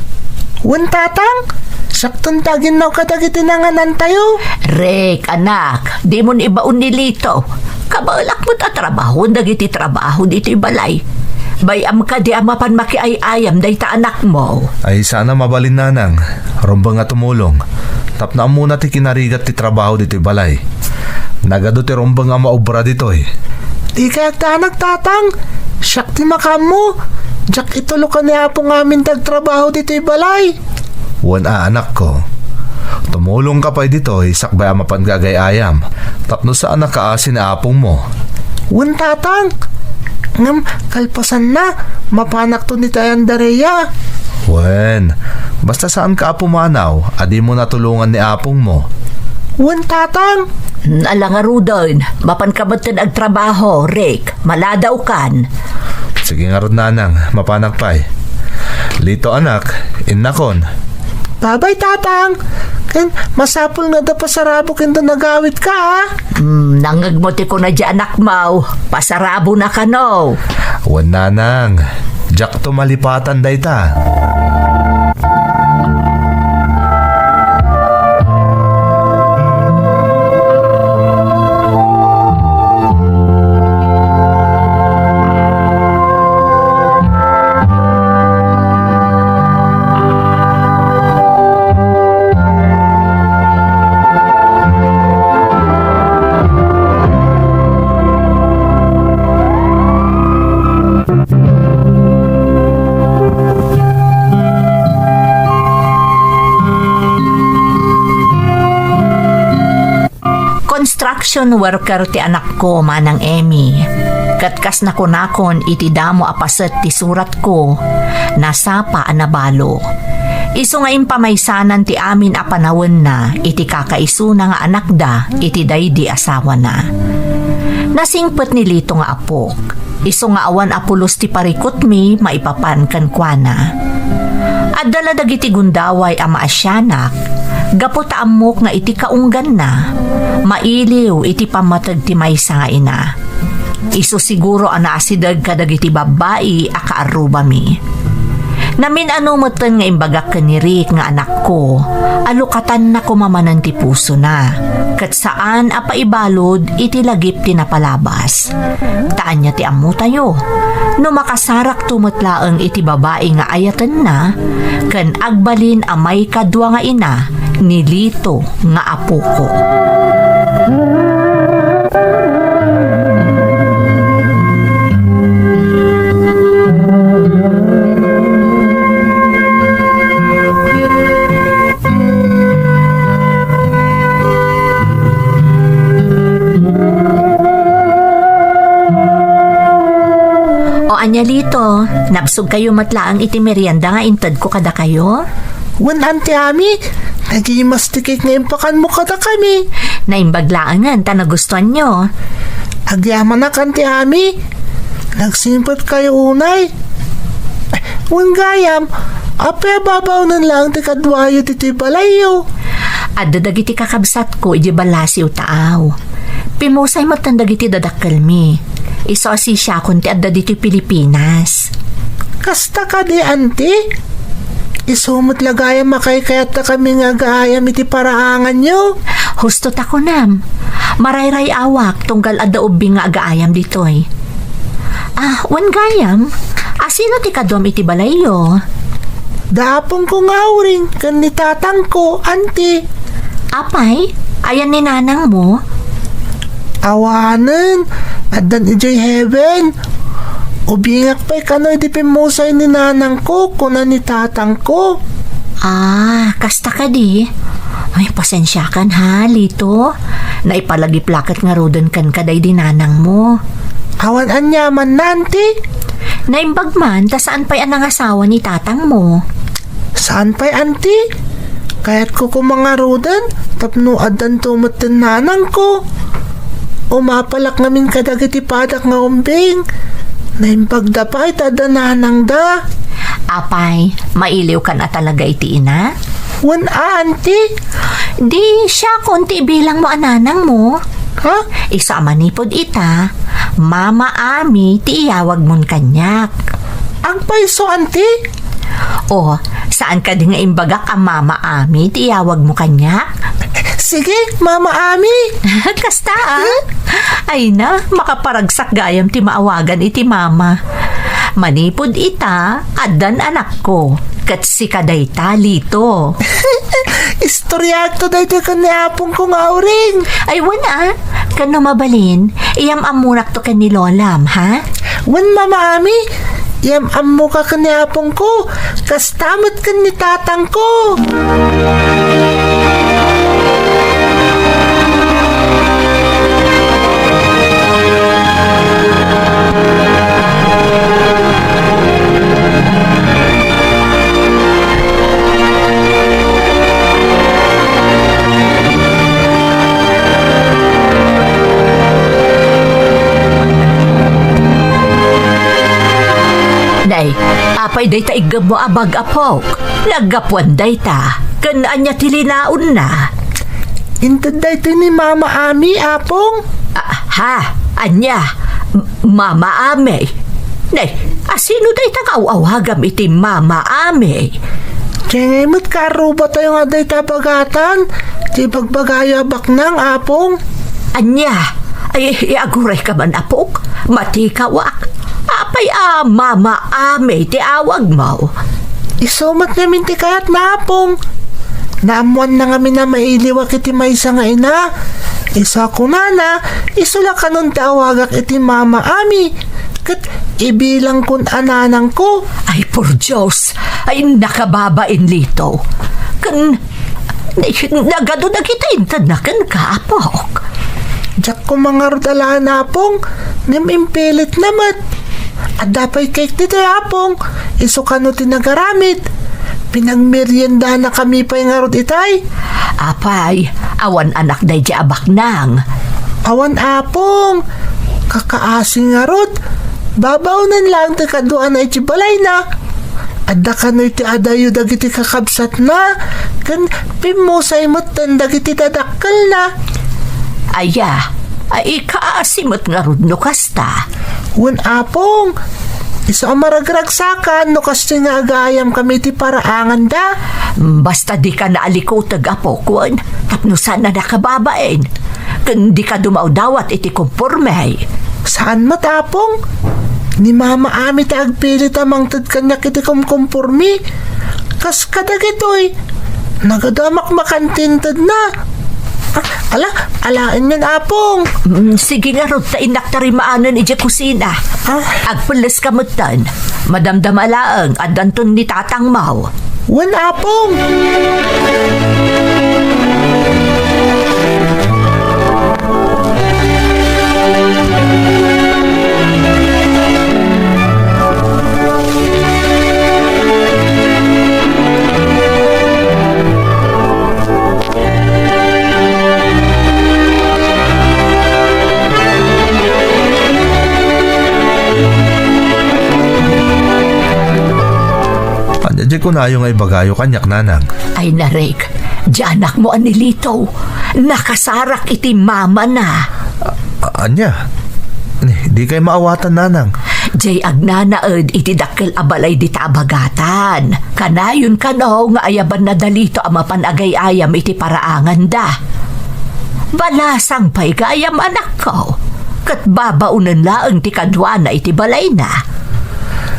Wan tatang, sakton tagin na kadagiti nanganan tayo. Rek, anak, di mo ibaon ni lito. Kabalak mo't trabaho, dagiti trabaho dito'y balay. Bayam ka di amapan makiayayam day ta anak mo. Ay sana mabalin nanang. Rumba nga tumulong. Tapna muna ti kinarigat ti trabaho dito'y balay. Nagado ti rumba nga maubra dito'y. Di kayak tanak tatang, siyak ti makam mo. Jak itulo ka niya po ngamin tagtrabaho dito'y balay. Wan anak ko. Tumulong ka pa dito'y sakbay amapan gagayayam. Tapno saan nakaasin na apong mo. Wan tatang, ngam kalpasan na, mapanak to ni tayanda Rhea. Wan, basta saan ka apumanaw, adi mo natulungan ni apong mo. Wan tatang, Alangaro doon, mapan ka ba't agtrabaho, Rick? Maladaw kan. Sige nga rod nanang, mapanak pa'y. Lito anak, innakon. babay tatang. Kan masapul nga da pasarabo kendo nagawit ka Nangagmuti ko na di anak mo. Pasarabo na ka no. Wan nanang, jak to malipatan day ta. Construction worker ti anak ko manang Emmy. Katkas na kunakon iti damo apaset ti surat ko. Nasapa anabalo. Isu nga impamaysanan ti amin a panawon na iti kakaisu na nga anak da iti daydi asawa na. Nasingpet ni Lito nga apok. Isu nga awan apulos ti parikot mi maipapan kankwana. At dala dagiti gundaway ama asyanak. Gaputa amok nga iti kaunggan na. Mailiw iti pamatag ti maysa nga ina. Isu siguro ana asidag kadag iti babae a kaaruba mi. Namin anumoten nga imbagak ni Rick nga anak ko, alukatan na kumamanan ti puso na. Kat saan apaibalod iti lagip ti napalabas. Taan niya ti amu tayo. No makasarak tumutlaang iti babae nga ayatan na, kan agbalin amay kadwa nga ina, ni Lito nga apo ko. Anya Lito, napsog kayo matlaang iti merienda nga intad ko kada kayo? Wan anti ami, nagimastikik nga impakan mo kada kami. Naimbaglaangan ta nagustuhan nyo. Agyaman na kanti ami. Nagsimpot kayo unay. Wan gayam, apay babaw nan lang ti kadwayo ti balayo. Adda dagiti kakabsat ko, iji balasiw taaw. Pimusay mo tan dagiti dadakkel mi. Iso si siya kunti adda diti Pilipinas. Kasta ka di, auntie? Isumot lagayam makaykayat na kami nga gaayam iti paraangan nyo. Husto ta ko nam. Marayray awak tunggal adda ubing nga agaayam ditoy. Wan gayam, asino ti kadwam iti balayo? Dapong ko nga uring, kan ni tatang ko, auntie. Apay, ayan ni nanang mo. Awanan, adan ijoy heaven. Ubingak pa'y kano'y di pimusay ni nanang ko, kuna ni tatang ko. Kasta ka di. Ay, pasensya kan ha, Lito. Naipalagiplakat nga rodan kan kaday di nanang mo. Awan anyaman nanti. Naimbag man, ta saan pa'y anang asawa ni tatang mo? Saan pa'y auntie? Kaya't ko kumangarudan, tapno adan tumatan nanang ko. Umapalak ngamin kadagiti padak nga umbing. Naimbagda pa itada nanang da. Apay, mailiw ka na talaga iti ina? Wan auntie? Di siya konti bilang mo ananang mo. Ha? Isa manipod ita, Mama Ami ti iyawag mon kanyak. Ang paiso auntie? O, saan ka di nga imbagak ang Mama Ami ti iyawag mo kanyak? Sige, Mama Ami. Kasta Ay na, makaparagsak gayam ti maawagan iti mama. Manipod ita, adan anak ko. Kat si kadayta, Lito. Istoryakto dahito ka ni apong kong auring. Ay, wana. Kano mabalin, iyam amunak to kan ni Lolam, ha? Wan Mama Ami, yam ammo ka ni apong ko. Kastamot ka ni tatang ko. Day, apay day ta igab mo abag apok. Naggapuan day ta. Kanaan niya tilinaon na. Intad dahito ni Mama Ami, apong. Anya? Mama Ame. Nay, asino day ta kaawawagam iti Mama Ame? Kaya ngayon karuba tayo nga day tabagatan. Di bagbagayo baknang, apong. Anya? Ay, iaguray ka man apok. Matikawak. Apay Mama Ame ti awag mo. Isumat namin ti kayat na, apong. Naamuan na ngamin na mailiwak iti maysa nga ina. Isa ko na, isula ka nun tawagak iti Mama Ami. Kat ibilang kun ananang ko. Ay, por Diyos. Ay, nakababain Lito. Nagado na kita intad na kan kaapok. Diyak ko mga rodala na, apong. Nimimpilit namat. At dapat cake dito, apong. Iso ka no tinagaramit. Pinagmerienda na kami pa yung arot itay. Apay, awan anak day di abak nang. Awan, apong. Kakaasing arot. Babawnan lang ti kaduan na itibalay na. Adda ka no iti adayo dagiti kakabsat na. Kan pimusay mo tan dagiti dadakkel na. Aya, ay kaasimot nga rudno kasta. Wan, apong. Isa ang maragragsakan no kasi nga agayam kami ti paraangan da. Basta di ka naalikotag apokwan, tapno sana nakababain. Kung di ka dumaw-dawat iti kumpormay. Saan matapong? Ni Mama Ami ti agpilit amang tad kanyak iti kumkumpurmi. Kas kadag ito'y nagadamak makantintad na. Alain yan, apong. Sige nga rod, ta inak tarimaanan iti kusina. Agpulis ka mutan. Madamdamalaang at danton ni tatang mau. Wan, apong. di ko na yung ay bagayo kanyak nanang. Ay narek, di anak mo anilito. Nakasarak iti mama na. Anya? Di kay maawatan nanang. Jay agnanaed iti dakkel abalay di tabagatan. Kanayon kano nga ayaban na dalito ang mapanagay-ayam iti paraangan da. Balasang pa'y gayam anak ko. Kat babaunan laang ti kadwana iti balay na.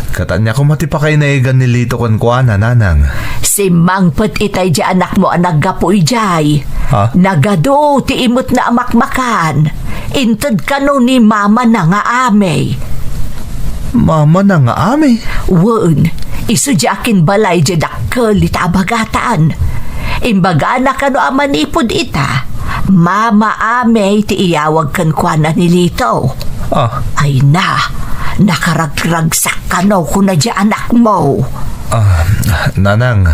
Katanya ko matipakay na igan ni Lito kon kuana nanang. Si mangpet itay di anak mo ang naggapoy jay. Ha? Nagado ti imot na amakmakan. Inted kano ni mama na nga amay. Mama na nga ami. Wen, isu di akin balay di dakkel iti abagataan. Imbaga na kano amanipod ita. Mama amay ti iyawag kan kuana ni Lito. Ah, Ay na, nakaragragsak ka no kung na di anak mo. nanang,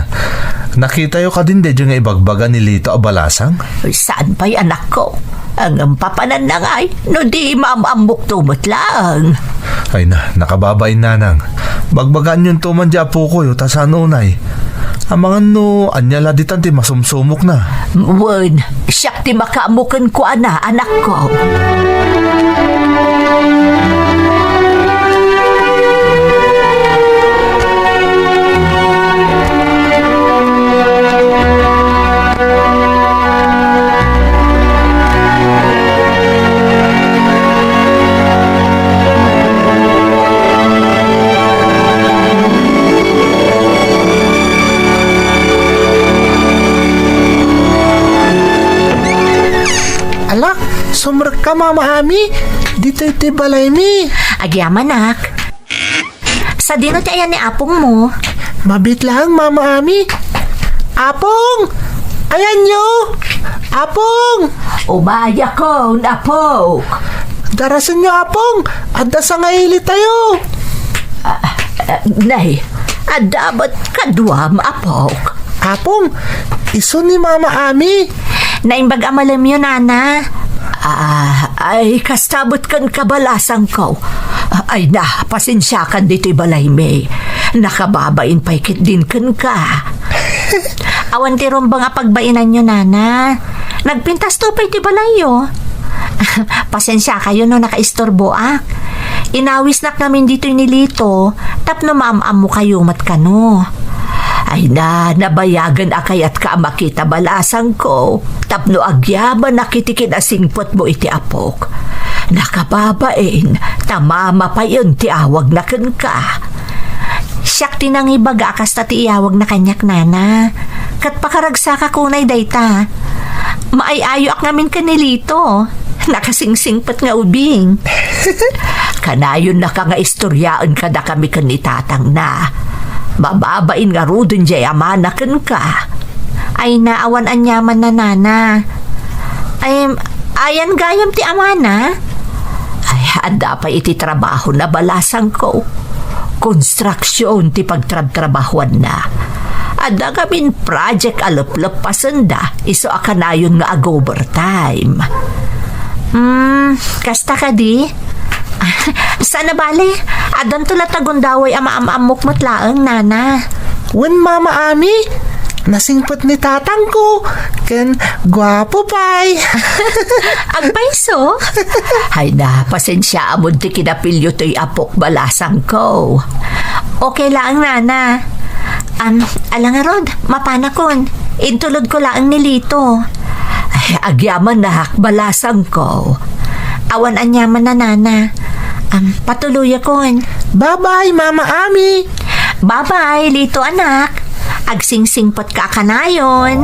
nakita yo ka din de nga ibagbaga ni Lito abalasang? Saan pa'y anak ko? Ang papanan na nga'y, no di maamamok tumot lang. Ay na, nakababay nanang. Bagbagaan yung tuman di apo ko yo, tas anunay. Ang mga no, anyala di tanti masumsumok na. Wen, siyak ti makaamukan ko anak ko. Alak, sumrek ka Mama Ami. Dito iti balay mi. Agyam anak. Sa dino ti ayan ni apong mo. Mabit lang Mama Ami. Apong! Ayan nyo! Apong! Umaya ko, napok. Darasan nyo Apong! Adda sa ngaili tayo! Nay, adabat kadwam apok. Apong! Iso ni Mama Ami. Naimbag amalam yun, Nana. Ay, kastabot kan kabalasang ko. Ay na, pasensya kan dito'y balay me. Nakababain pa'y kit din kan ka. Awan ti ron ba nga pagbainan nyo, Nana? Nagpintas to pa'y ti balay yo. Pasensya kayo no nakaistorbo Inawis na namin dito'y nilito. Tapno maam-am mo kayo mat kano. Ay na, nabayagan akay at kaamakita balasang ko. Tapno agyaman nakitikin asingpot mo iti apok. Nakababain, tamama pa yun ti awag na kan ka. Siyak tinang ibaga kasta ti iawag na kanyak nana. Kat pakaragsa ka kunay dayta. Maayayo ak namin kanilito. Nakasingsingpat nga ubing. Kanayon na ka nga istoryaan kada kami kanitatang na. Mababain nga rudon jay amanakan ka. Ay naawan anyaman na nana. Ay, ayan gayam ti amana. Ay, handa pa iti trabaho na balasang ko. Konstruksyon ti pagtrabahuan na. Ada kamin project alup-lup pasanda. Iso akanayon nga ag-overtime. Kasta ka di? Sana bale, adan tula tagundaway ama-amamok matlaang nana. Wen Mama Ami, nasingpot ni tatang ko. Ken gwapo pay. Agpaiso? Hay na, pasensya amon ti kinapilyo to'y apok balasang ko. Okay lang nana. Alang arod, mapanakon. Intulod ko lang nilito. Ay, agyaman na balasang ko. Awan anyaman na nana. Patuloy akon. Bye-bye Mama Ami. Bye-bye, Lito anak. Agsingsingpot ka kanayon.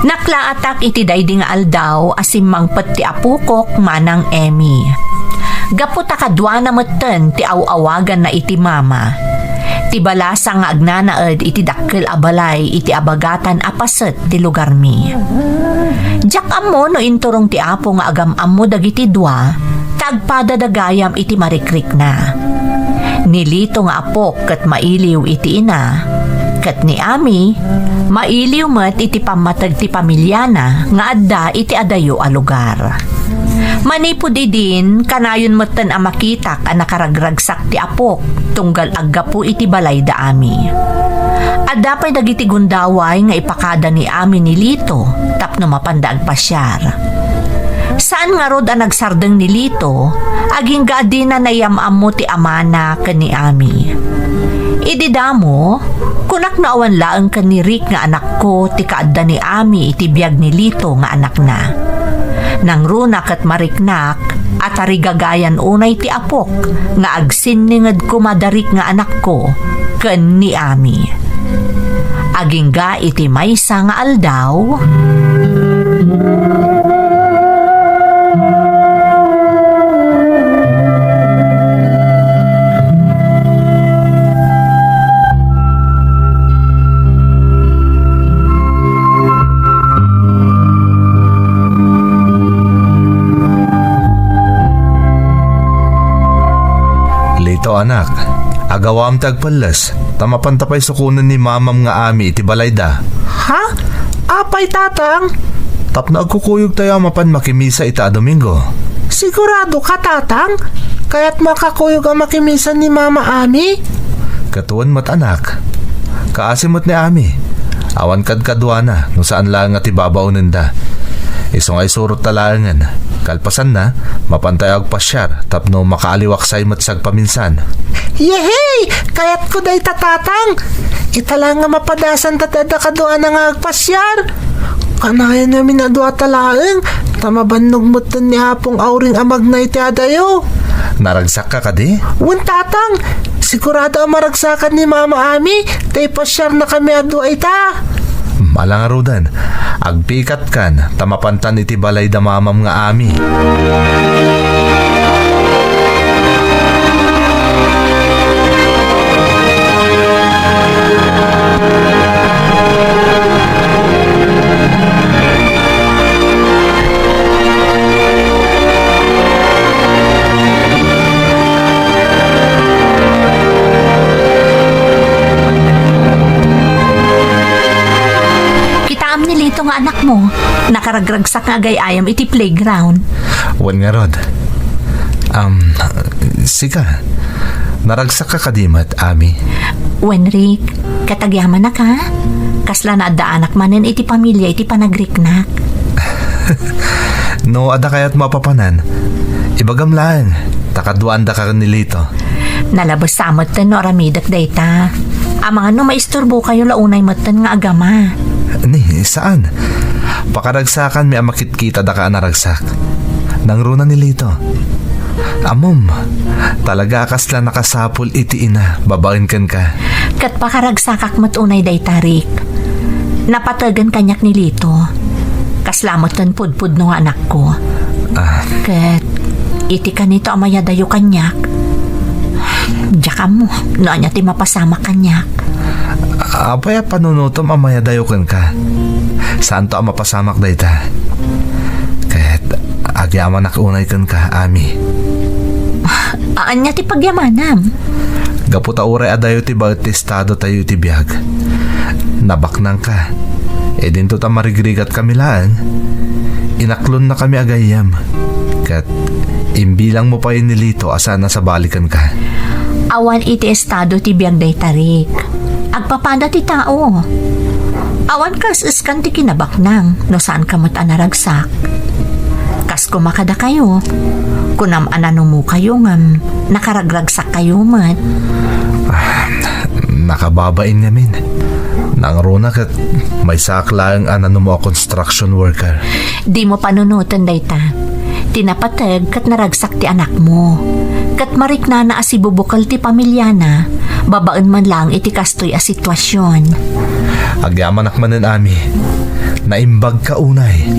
Naklaatak iti daydi nga aldaw asim mangpet ti apukok manang Emmy. Gaputa kadwa na meten ti awagan na iti mama. Ti balasa nga agnanaed iti dakkel abalay iti abagatan apaset ti lugar mi. Jak ammo no inturong ti apo nga agam ammo dagiti dua, tagpada dagayam iti marikrik na. Nilito nga apok ket mailiw iti ina, ket ni Ami, mailiw met iti pamatag ti pamilyana nga adda iti adayo a lugar. Manipod din, kanayon metten a makitak a nakaragragsak ti apok, tunggal aggapu iti balay da Ami. Adda pay dagiti gundaway nga ipakada ni Ami ni Lito, tapno mapanda agpasyar. Saan nga rod ang nagsardeng ni Lito, aging gaadi na nayamam mo ti amana ken ni Ami. Ididamo, kunak na awan laeng ken ni Rick nga anak ko ti kaadda ni Ami iti biyag ni Lito nga anak na. Nang runak at mariknak, at arigagayan unay ti apok, nga agsinninged ko madarik nga anak ko, ken ni Ami. Aging ga iti maysa nga aldaw, anak, agawam tagpalas, tamapantapay sukunan ni mamam nga Ami iti balayda. Ha? Apay tatang? Tapno agkukuyog tayo mapan makimisa ita Domingo. Sigurado ka tatang? Kaya't makakuyog ang makimisan ni Mama Ami? Katuan mat anak, kaasimot ni Ami, awan kadkadwa na no saan lang at ibabaunin da. Isong ay surot talangan, kalpasan na, mapantay agpasyar, tapno makaaliwaksay matsag paminsan. Yehey! Kaya't ko day tatatang! Itala nga mapadasan tatada kaduan na nga agpasyar. Kanayan namin na duwa talaeng, tamabannog mo ni hapong auring amag na iti adayo. Naragsak ka kadi? Wan tatang, sigurado ang maragsakan ni Mama Ami, tay pasyar na kami adwa ita. Malangarudan, agpikat kan, tamapantan iti balay da mamam nga Ami. Ito nga anak mo, nakaragragsak nga gayayam iti playground. Wan nga rod. Sika, naragsak ka kadimat, Ami. Wen Rick, katagyaman na ka? Kasla na adda anak manen iti pamilya iti panagriknak. No, ada kaya't mapapanan. Ibagam lang, takadwaan da ka nilito. Nalabas samot ten no aramidak dayta. Amang ano maisturbo kayo launay matan nga agama. Ni, saan? Pakaragsakan may amakitkita da ka naragsak. Nangruna nilito. Amom, talaga kasla nakasapul iti ina, babain kan ka. Kat pakaragsakak matunay dayta Rick. Napatagan kanyak ni Lito. Kaslamot ten pudpud no nga anak ko. Kat iti kanito amayadayo kanyak. Diyak mo, noon niya ti mapasama kanyak. Apay panunutom amaya dayokan ka. Saan to ang mapasamak dayta? Kahit agyaman nakunay kan ka, Ami. Aan niya ti pagyamanam. Gaputa uray adayo ti bautistado tayo ti biyag. Nabaknang ka. E din to ta marigrigat kami laan. Inaklon na kami agayam. Kat imbilang mo pa nilito asa na sa balikan ka. Awan iti estado ti biyag day tarik. Agpapada ti tao. Awan kas iskan ti kinabaknang no saan kamot anaragsak. Kas kumakada kayo. Kunam anano mo kayo ngam nakaragragsak kayo mat. Nakababain namin. Nangruna kat may saklang anano mo construction worker. Di mo panunutan dayta. Tinapatag kat naragsak ti anak mo. Kat marikna na asibubukal ti pamilyana, babaan man lang iti kastoy a sitwasyon. Agyaman akmanan, Ami. Naimbag ka unay.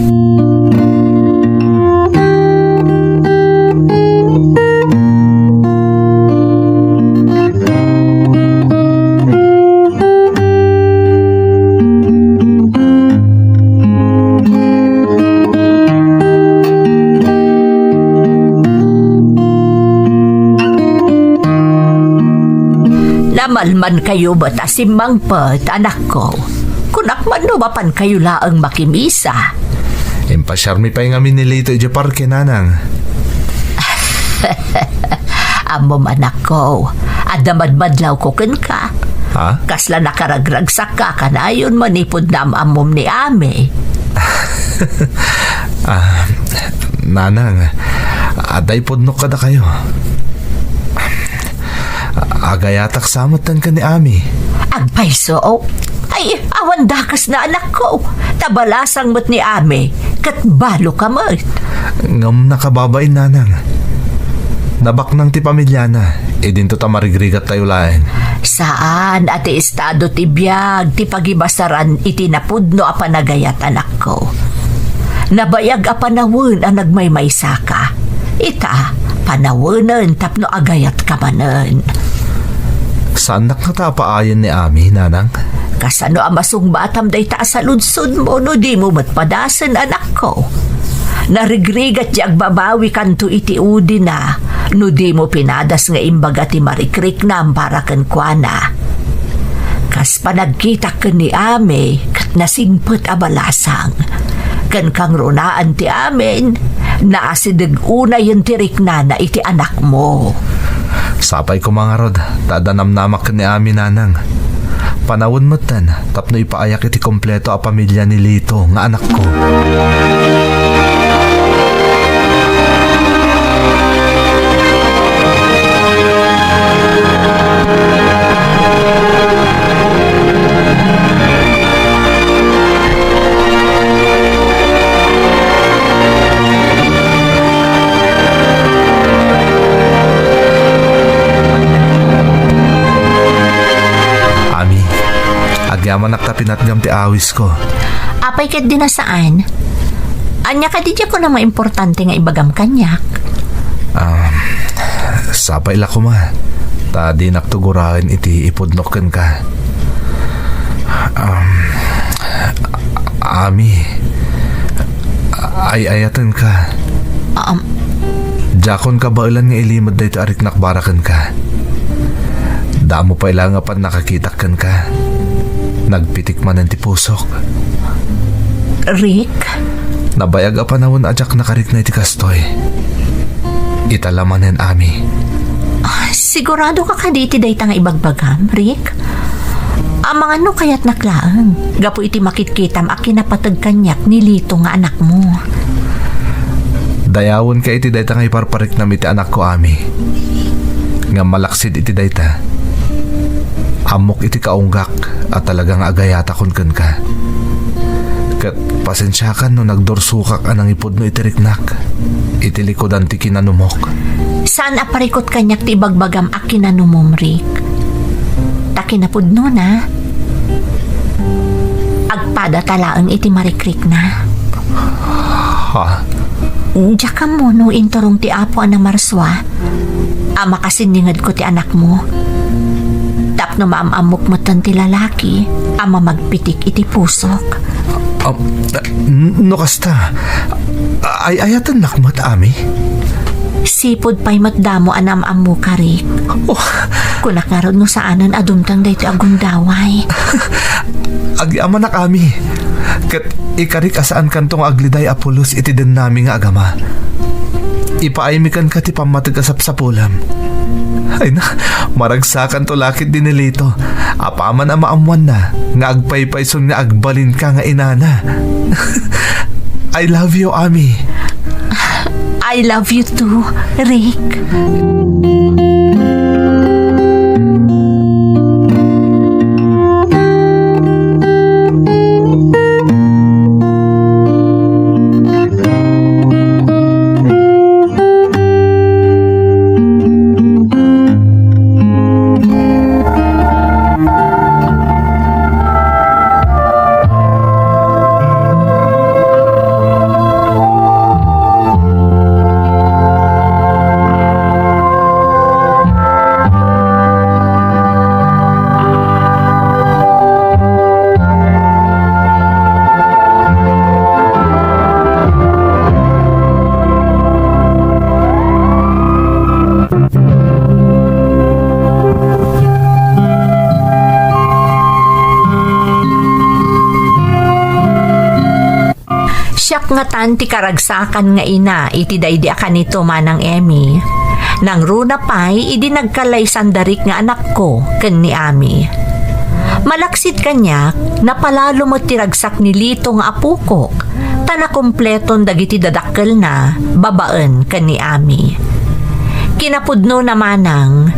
Namalman kayo ba ta si Mangpet, anak ko? Kunak man no mapan kayo laang makimisa. Impasyarmi pa yung amin ni Lito ija parke, nanang. Amo anak ko, adamadmadlaw ko ken ka. Ha? Kasla nakaragragsak ka kanayon manipod na amom ni Ame. Nanang, aday podnok kada kayo. Agayatak samatan ka ni Ami. Agpayso, ay awan dakas na anak ko. Tabalasang mo't ni Ame, kat balo ka mo't. Ngam nakababain, nanang. Nabak nang ti pamilya na, dinto ta marigrigat tayo lain. Saan ati estado ti biyag ti pagibasaran iti napudno a panagayat anak ko. Nabayag a panawon ang nagmaymaysa ka. Ita, panawonan tapno agayat ka manen. Saan nakatapaayan ni Ami, nanang? Kasano ang masungbatam day taas sa lunsod mo no di mo matpadasan anak ko. Narigrigat di agbabawi kanto iti udi na no di mo pinadas nga imbaga ti marikrik na ang para kenkwana. Kas panagkita ka ni Ame kat nasingpet abalasang. Kan kang runaan ti amin, naasidag una yung tirik na iti anak mo. Sapay ko mga rod, tadanamnamak ni Ami, nanang. Panawon mo tan, tapno ipaayak iti kompleto a pamilya ni Lito nga anak ko. Agyaman nakta ti awis ko. Apay kat din na saan? Anya ka di ko na maimportante nga ibagam kanyak. Sapay la ko ma. Ta di naktugurain iti ipudnokken ka. Ami, ayatan ka. Jakon ka ba ilan nga ilimod da ito arik nakbarakan ka? Damo pa ilang pan nakakitakan ka. Nagpitik man ang tipusok. Rick? Nabayag a panahon ajak nakarik na iti kastoy. Italamanen, Ami. Sigurado ka kaditi day nga ibagbagam, Rick? Ang mga no kaya't naklaang. Gapo iti makitkitam a kinapatag kanyak ni Lito nga anak mo. Dayawon ka iti dayta nga iparparik na iti anak ko, Ami. Nga malaksid iti dayta. Amok iti kaunggak at talagang agayata kun ka. Kat pasensya ka no nagdorsukak anang ipod no itiriknak. Iti likodan ti kinanumok. Saan aparikot kanyak ti ibagbagam a kinanumom, Rick? Takinapod no na. Agpada talaang iti marikrik na. Ha? Diya ka mo no intorong ti apo na marswa. Ama kasiningad ko ti anak mo. Tapno maamamok mo tan ti lalaki, ama magpitik iti pusok. No kasta, ayatan nakmat, Ami? Sipod pa'y matdamo anam-amu ka, Rick. Oh. Kunak nga ron no saanan adumtang dahi ti agundaway. Agyaman na Ami. Kat ikarik asaan kantong agliday apulos iti den nami nga agama. Ipaaymikan ka ti pamatag asap sa pulam. Ay na, maragsakan to lakit din nilito. Apaman ang maamuan na, nga agpaypayson nga agbalin ka nga inana. I love you, Ami. I love you too, Rick. Ngatan ti karagsakan nga ina iti daydi kanito manang Emmy. Nang runa pa'y idi nagkalay sandarik nga anak ko ken ni Ami. Malaksit kanya napalalo mo tiragsak ni Lito nga apukok tana kompleton dagiti dadakkel na babaen ken ni Ami. Kinapudno namanang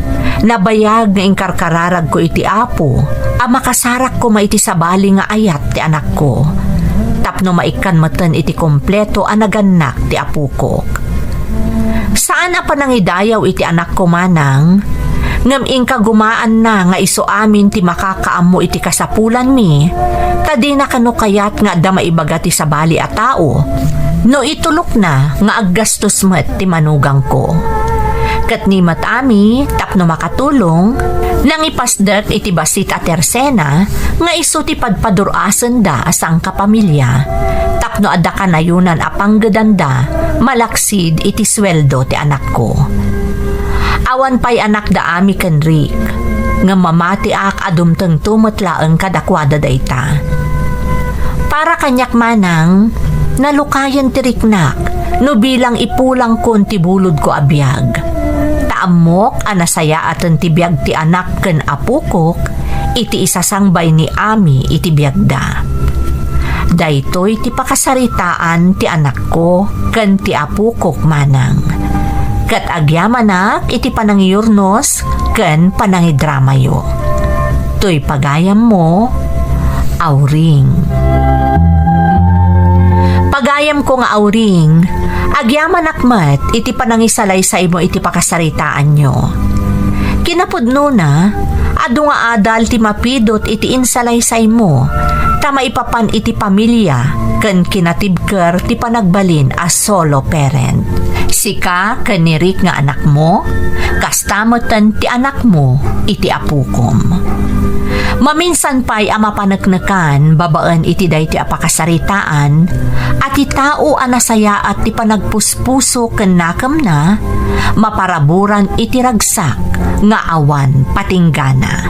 nabayag nga ingkarkararag ko iti apo a makasarak ko maiti sabali nga ayat ti anak ko. Tapno maikan matan iti kompleto a naganak ti apukok. Saan a panangidayaw iti anak ko manang? Ngam ingka gumaan na nga iso amin ti makakaammo iti kasapulan mi. Tadi na kano kayat nga da maibaga ti sabali a tao. No itulok na nga aggastos met ti manugang ko. Kat ni matami tapno makatulong nang ipasdak iti basit a tersena nga iso ti padpadurasen da asang kapamilya. Tapno adda kanayunan a panggedanda malaksid iti sweldo ti anak ko. Awan pa'y anak da Ami ken Rick nga mamati ak adumteng tumetlaeng kadakwada dayta. Para kanyak manang nalukayan ti Riknak no bilang ipulang kon ti bulod ko abiyag. Taamok anasaya aten ti biag ti anak ken apukok iti isasangbay ni Ami iti biagda. Daytoy ti pakasaritaan ti anak ko ken ti apukok manang. Kat agyamanak iti panangiyurnos ken panangidramayo. Toy pagayam mo, Auring. Pagayam ko nga Auring, agyamanak met iti panangisalaysay mo iti pakasaritaan nyo. Kinapudno na, adu nga adal ti mapidot iti insalaysay mo, tama ipapan iti pamilya, ken kinatibker ti panagbalin as solo parent. Sika ken ni Rick nga anak mo, kastamoten ti anak mo iti apukom. Maminsan pa'y amapanagnakan babaen iti dayti apakasaritaan at itao anasaya at ti panagpuspuso ken nakam na maparaburan iti ragsak nga awan patinggana.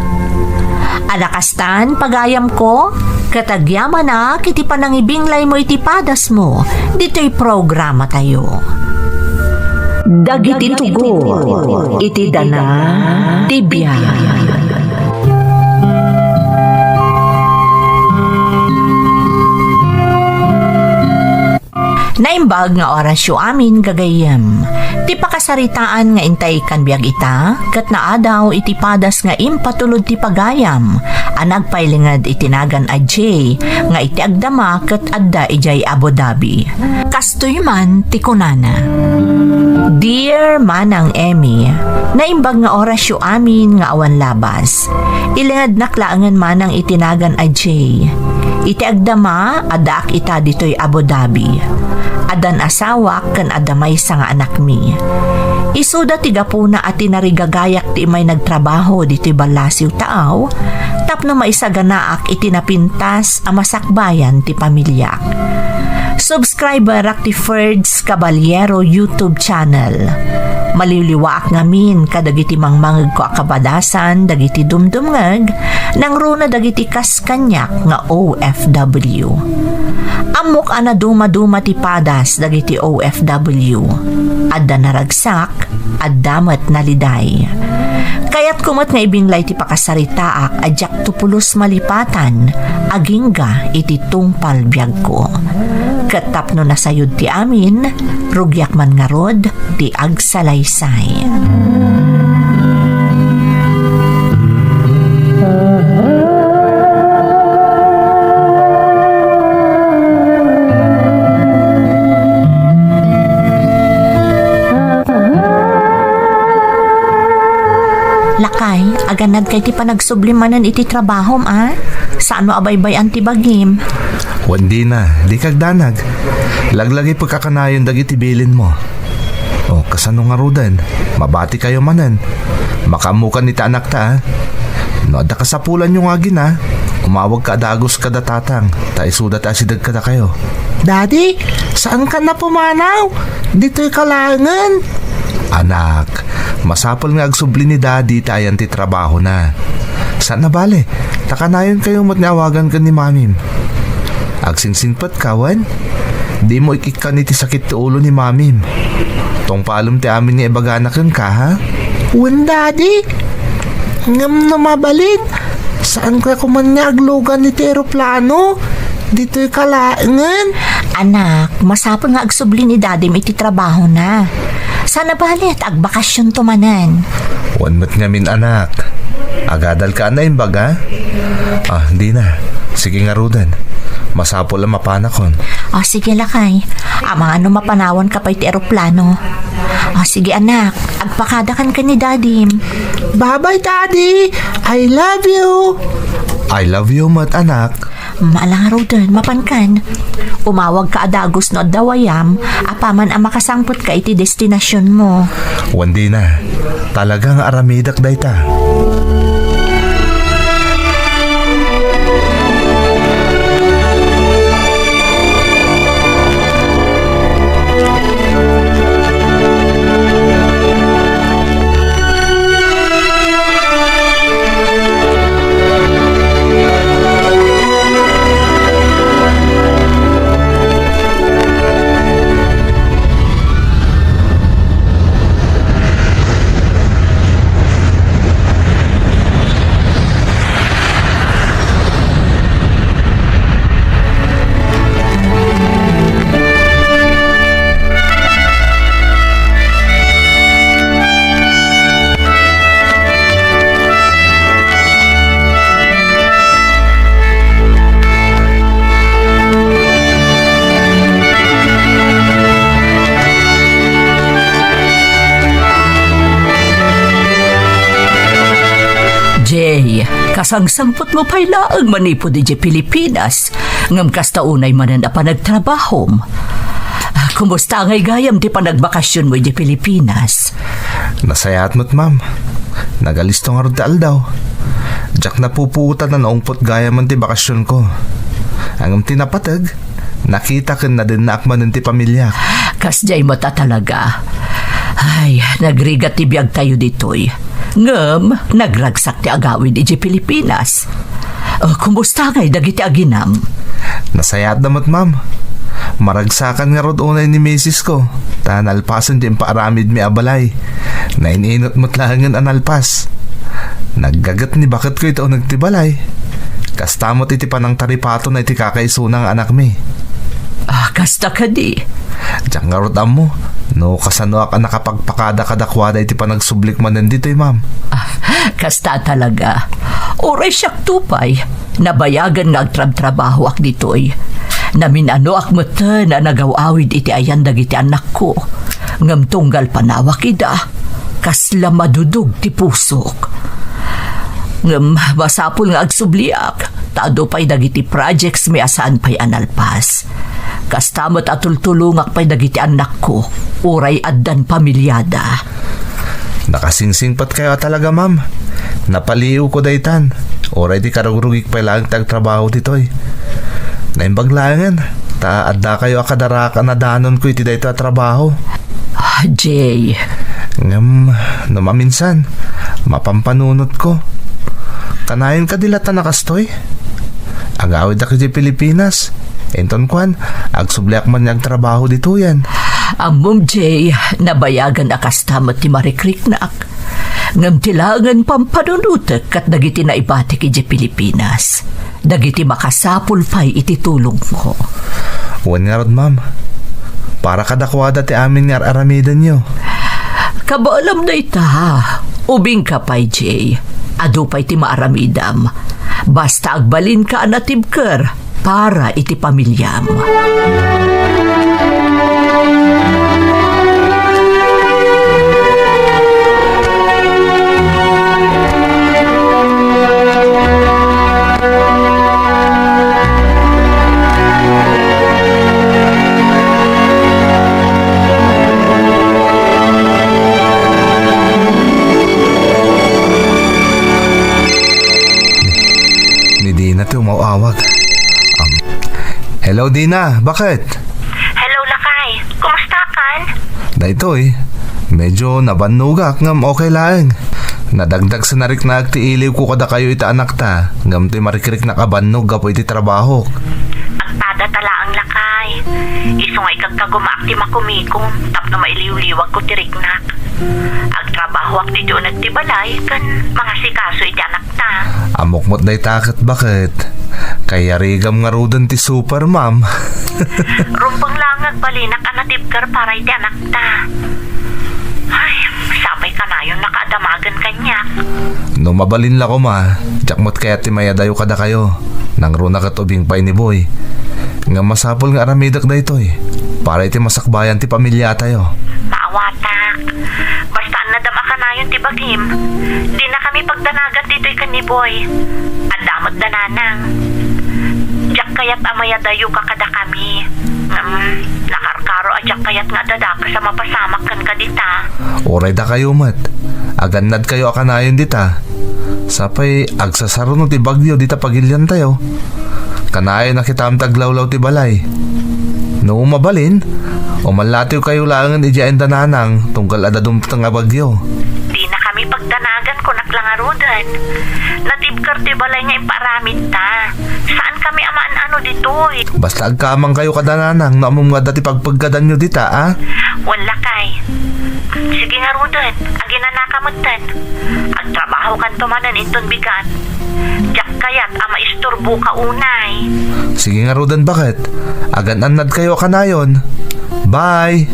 Alakastan pagayam ko, katagyaman na kiti panangibinglay mo iti padas mo, dito'y programa tayo. Dagiti tugo, iti dana, tibya. Naimbag nga orasyo amin gagayem. Ti pakasaritaan nga intay kan biag ita, kat naadaw iti padas nga impatulod ti pagayam. Anagpailingad itinagan a J, nga iti agdama kat adda ijay Abu Dhabi. Kastoy man ti kunana. Dear Manang Emmy, naimbag nga orasyo amin nga awan labas. Ilingad naklaangan manang itinagan a J. Iti agdama, adaak ita dito'y Abu Dhabi. Adan asawak kan adamay sa nga anak mi. Isuda tiga puna at tinarigagayak ti may nagtrabaho dito'y balasiw taaw, tapno maisaganaak itinapintas a masakbayan ti pamilyak. Subscriber ak ti Ferds Caballero YouTube channel. Maliliwaak ngamin kadagiti mangmangeg ko akabadasan dagiti dumdumngeg nang runa dagiti kaskanyak nga OFW. Amok ana duma-duma ti padas dagiti OFW. Adda naragsak, addamet naliday. Kaya't kumot nga ibinglay ti pakasaritaak adyak tupulos malipatan agingga iti tungpal biag ko. Katapno na sayod ti amin, rugyak man nga rod ti agsalaysay. Lakay, aganad kay ti panagsublimanan iti trabahom Sa ano abaybay antibagim? Wandi na, di kagdanag. Laglagi pagkakanayon dagiti bilin mo. O, kasano nga rudan? Mabati kayo manan. Makamukan ni ta anak ta, No, ada kasapulan yung agin Umawag ka adagos kada tatang. Ta isudat asidag kada kayo. Daddy, saan ka na pumanaw? Dito'y kalangan. Anak, masapol nga agsubli ni daddy tayan ti trabaho na. Saan na bale? Takanayon kayong matniawagan ka ni mamim. Agsingsingpat kawan? Di mo ikikan iti sakit ti ulo ni mamim. Tong palom ti amin ni ibaganak yun ka, ha? Wen, Daddy. Ngam na mabalin. Saan ka kuman nga aglugan ni aeroplano? Dito'y kalaangan. Anak, masapon nga agsubli ni Dadim iti trabaho na. Sana balit, agbakasyon tumanan. Wan mo't ngamin anak. Agadal ka na imbag, ha? Di na. Sige nga rudan. Masapol ang mapanakon. Sige lakay. Mga mapanawan ka pa iti aeroplano. Sige anak, agpakadakan ka ni Dadim. Bye-bye, Daddy. I love you. I love you, mat anak. Maalang rodan, mapankan. Umawag ka adagos no dawayam, apaman ang makasangpot ka iti destinasyon mo. Wandi na. Talagang aramidak dayta. Jay, kasangsangpot mo pa'y laang manipo di Pilipinas. Ngam kasta unay manan a panagtrabahom. Kumusta ngay gayam di panagbakasyon mo di Pilipinas? Nasayat mo't ma'am. Nagalisto nga rin daw. Diyak napupuutan na naungpot gaya man ti bakasyon ko. Ang tinapatag, nakita ka na din na akman ti pamilya. Kasjay mata talaga. Ay, nagrigat ti biyag tayo ditoy. Ngam, nagragsak ti agawin di Pilipinas. Kumusta ngay dagiti aginam? Nasayat namat ma'am. Maragsakan nga rod unay ni misis ko. Tanalpasan di paaramid mi abalay. Nainot mo't lahangan analpas. Naggagat ni bakit ko ito nagtibalay. Kastamot iti panang taripato na iti kakaisunang anak mi. Kasta ka di. Diyan nga rod mo. No, kasano ka nakapagpakada kadakwada iti panagsublik man nandito'y ma'am. Kasta talaga. Oray siyak tupay. Nabayagan nga agtrab-trabaho ak dito'y. Naminano ak mata na nagawawid iti ayan dagiti anak ko. Ngam tunggal panawak ida. Kasla madudog ti pusok. Ngam masapul nga agsubliak. Tado pa'y dagiti projects may asaan pa'y analpas. Kastamot atultulungak pa'y dagiti anak ko. Uray addan pamilyada. Nakasingsingpat kayo talaga ma'am. Napaliw ko daytan. Uray di karugrugik pa'y lang tagtrabaho dito'y. Naimbaglangan. Adda kayo akadaraka na danon ko iti dayto trabaho. Jay. Ngam, numaminsan. Mapampanunot ko. Kanayon ka dilata nakastoy. Agawid ako di Pilipinas. Enton kwan, agsubliak man niyang trabaho dito yan. Amom Jay, nabayagan akastamat ti marikriknak. Ngam tilangan pampanunutek kat dagiti na ibatik iti Pilipinas. Dagiti makasapul pa'y ititulong ko. Uwan nga rod ma'am. Para kadakwada ti amin nga aramidan nyo. Kabaalam na ita. Ubing ka pa'y Jay. Ado pa'y ti maaramidam. Basta agbalin ka anatibker para iti pamilyam. Ni Dina ti umawawag. Hello Dina, bakit? Hello Lakay, kumusta kan? Daytoy, medyo nabanugak ngam okay lang. Nadagdag sa narik na ti iliw ko kada kayo ita anak ta. Ngam ti marikrik na kabannog gapo iti trabaho. Agpada tala ang Lakay. Iso nga ikagkagumaakti makumikong tapno mailiw-liwag ko tiriknak. Agtrabaho ak dito nagtibalay kan mga sikaso iti anak ta. Amok mo't na itakat bakit? Kaya rigam nga rudan ti super, ma'am. Rumpang langag balinak anatibkar para iti anak ta. Ay, sabay ka na yung nakadamagan kanya. No mabalin la ko, ma. Jakmot kaya ti mayadayo kada kayo. Nang runa katubing pa ni boy. Nga masapol nga aramidak da ito eh. Para iti masakbayan ti pamilya tayo. Maawatak. Basta nadama ka na yun ti Bagim. Di na kami pagdanagan dito'y kaniboy. Adamot dananang. Diyak kayat amayadayo ka kada kami. Nakarkaro adyak kayat nga dadak sa mapasamak kan ka dita. Oray da kayo, mat. Aganad kayo akanayon dita. Sapay agsasaro no ti bagyo dita pagilyan tayo. Kanayon na kita taglawlaw ti balay. No mabalin, umalatiw kayo langan ijain dananang tunggal adadum nga bagyo. Di na kami pagdanagan ko naklangarudan. Natibkar ti balay nga iparamid ta. Saan kami amaan ano dito'y? Basta agkamang kayo kadananang na among nga dati pagpaggadan nyo dita, ah? Wala kay. Sige nga rudan, agin na nakamutan. Agtrabaho kan tumanan inton bigan. Diyak kayat ama isturbo ka unay. Sige nga rudan, bakit? Agan-anad kayo kanayon. Bye!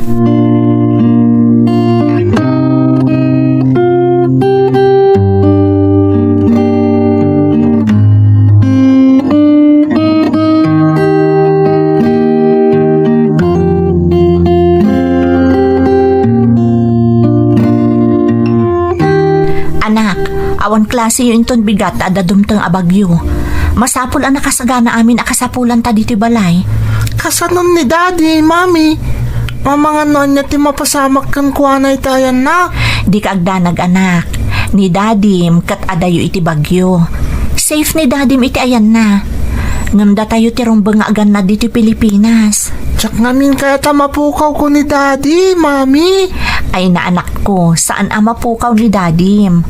Awan klase yung inton bigat ada dumteng abagyo. Masapul ang nakasagana amin akasapulan ta dito balay. Kasanon ni daddy, mami. Mamanganon niya ti mapasamak kan kuanay tayan na. Di ka agdanag anak. Ni dadim kat adayo iti bagyo. Safe ni dadim iti ayan na. Ngamda tayo ti rumbang agan na dito Pilipinas. Tsak ngamin kaya ta mapukaw ko ni daddy, mami. Ay na anak ko, saan ama pukaw ni dadim?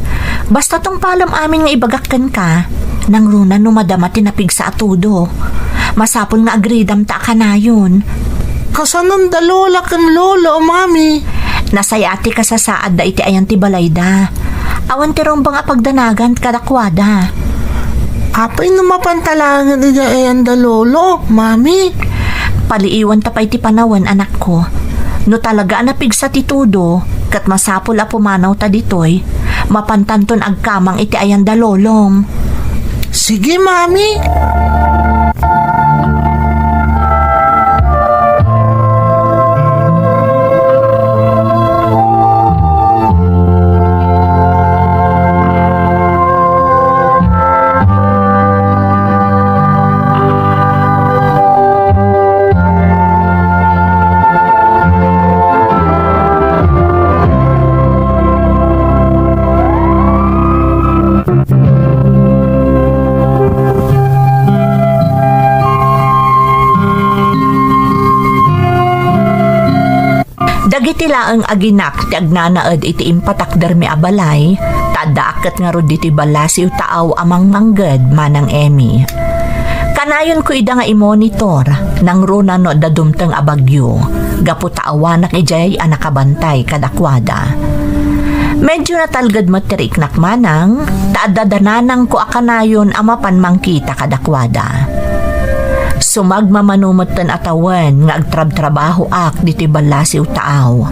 Basta tong palam amin nga ibagakkan ka, nang runa no madama tinapig sa atudo. Masapol nga agridam ta ka na yun. Kasanon da lola kan lolo, mami. Nasayati ka sa saad da iti ayan ti balayda. Awan ti rumbang apagdanagan kadakwada. Apay no mapantalangan ida ayan da lolo, mami. Paliiwan tapay ti panawan anak ko. No talaga napig sa titudo, kat masapol a pumanaw ta ditoy, mapantanton agkamang iti ayan da lolong. Sige, mami. Dagiti laeng aginak ti agnanaed iti impatakder mi abalay, tadaaket nga rod diti balasiw taaw amang mangged manang Emmy. Kanayon ko ida nga i-monitor nang runa no dadumteng abagyo, gapu taawanak ijay anakabantay kadakwada. Medyo natalgad matiriknak manang, taadadananang ko akanayon amapan mangkita kadakwada. Sumagmamanumot ten atawan nga agtrab-trabaho ak diti balasiw taaw.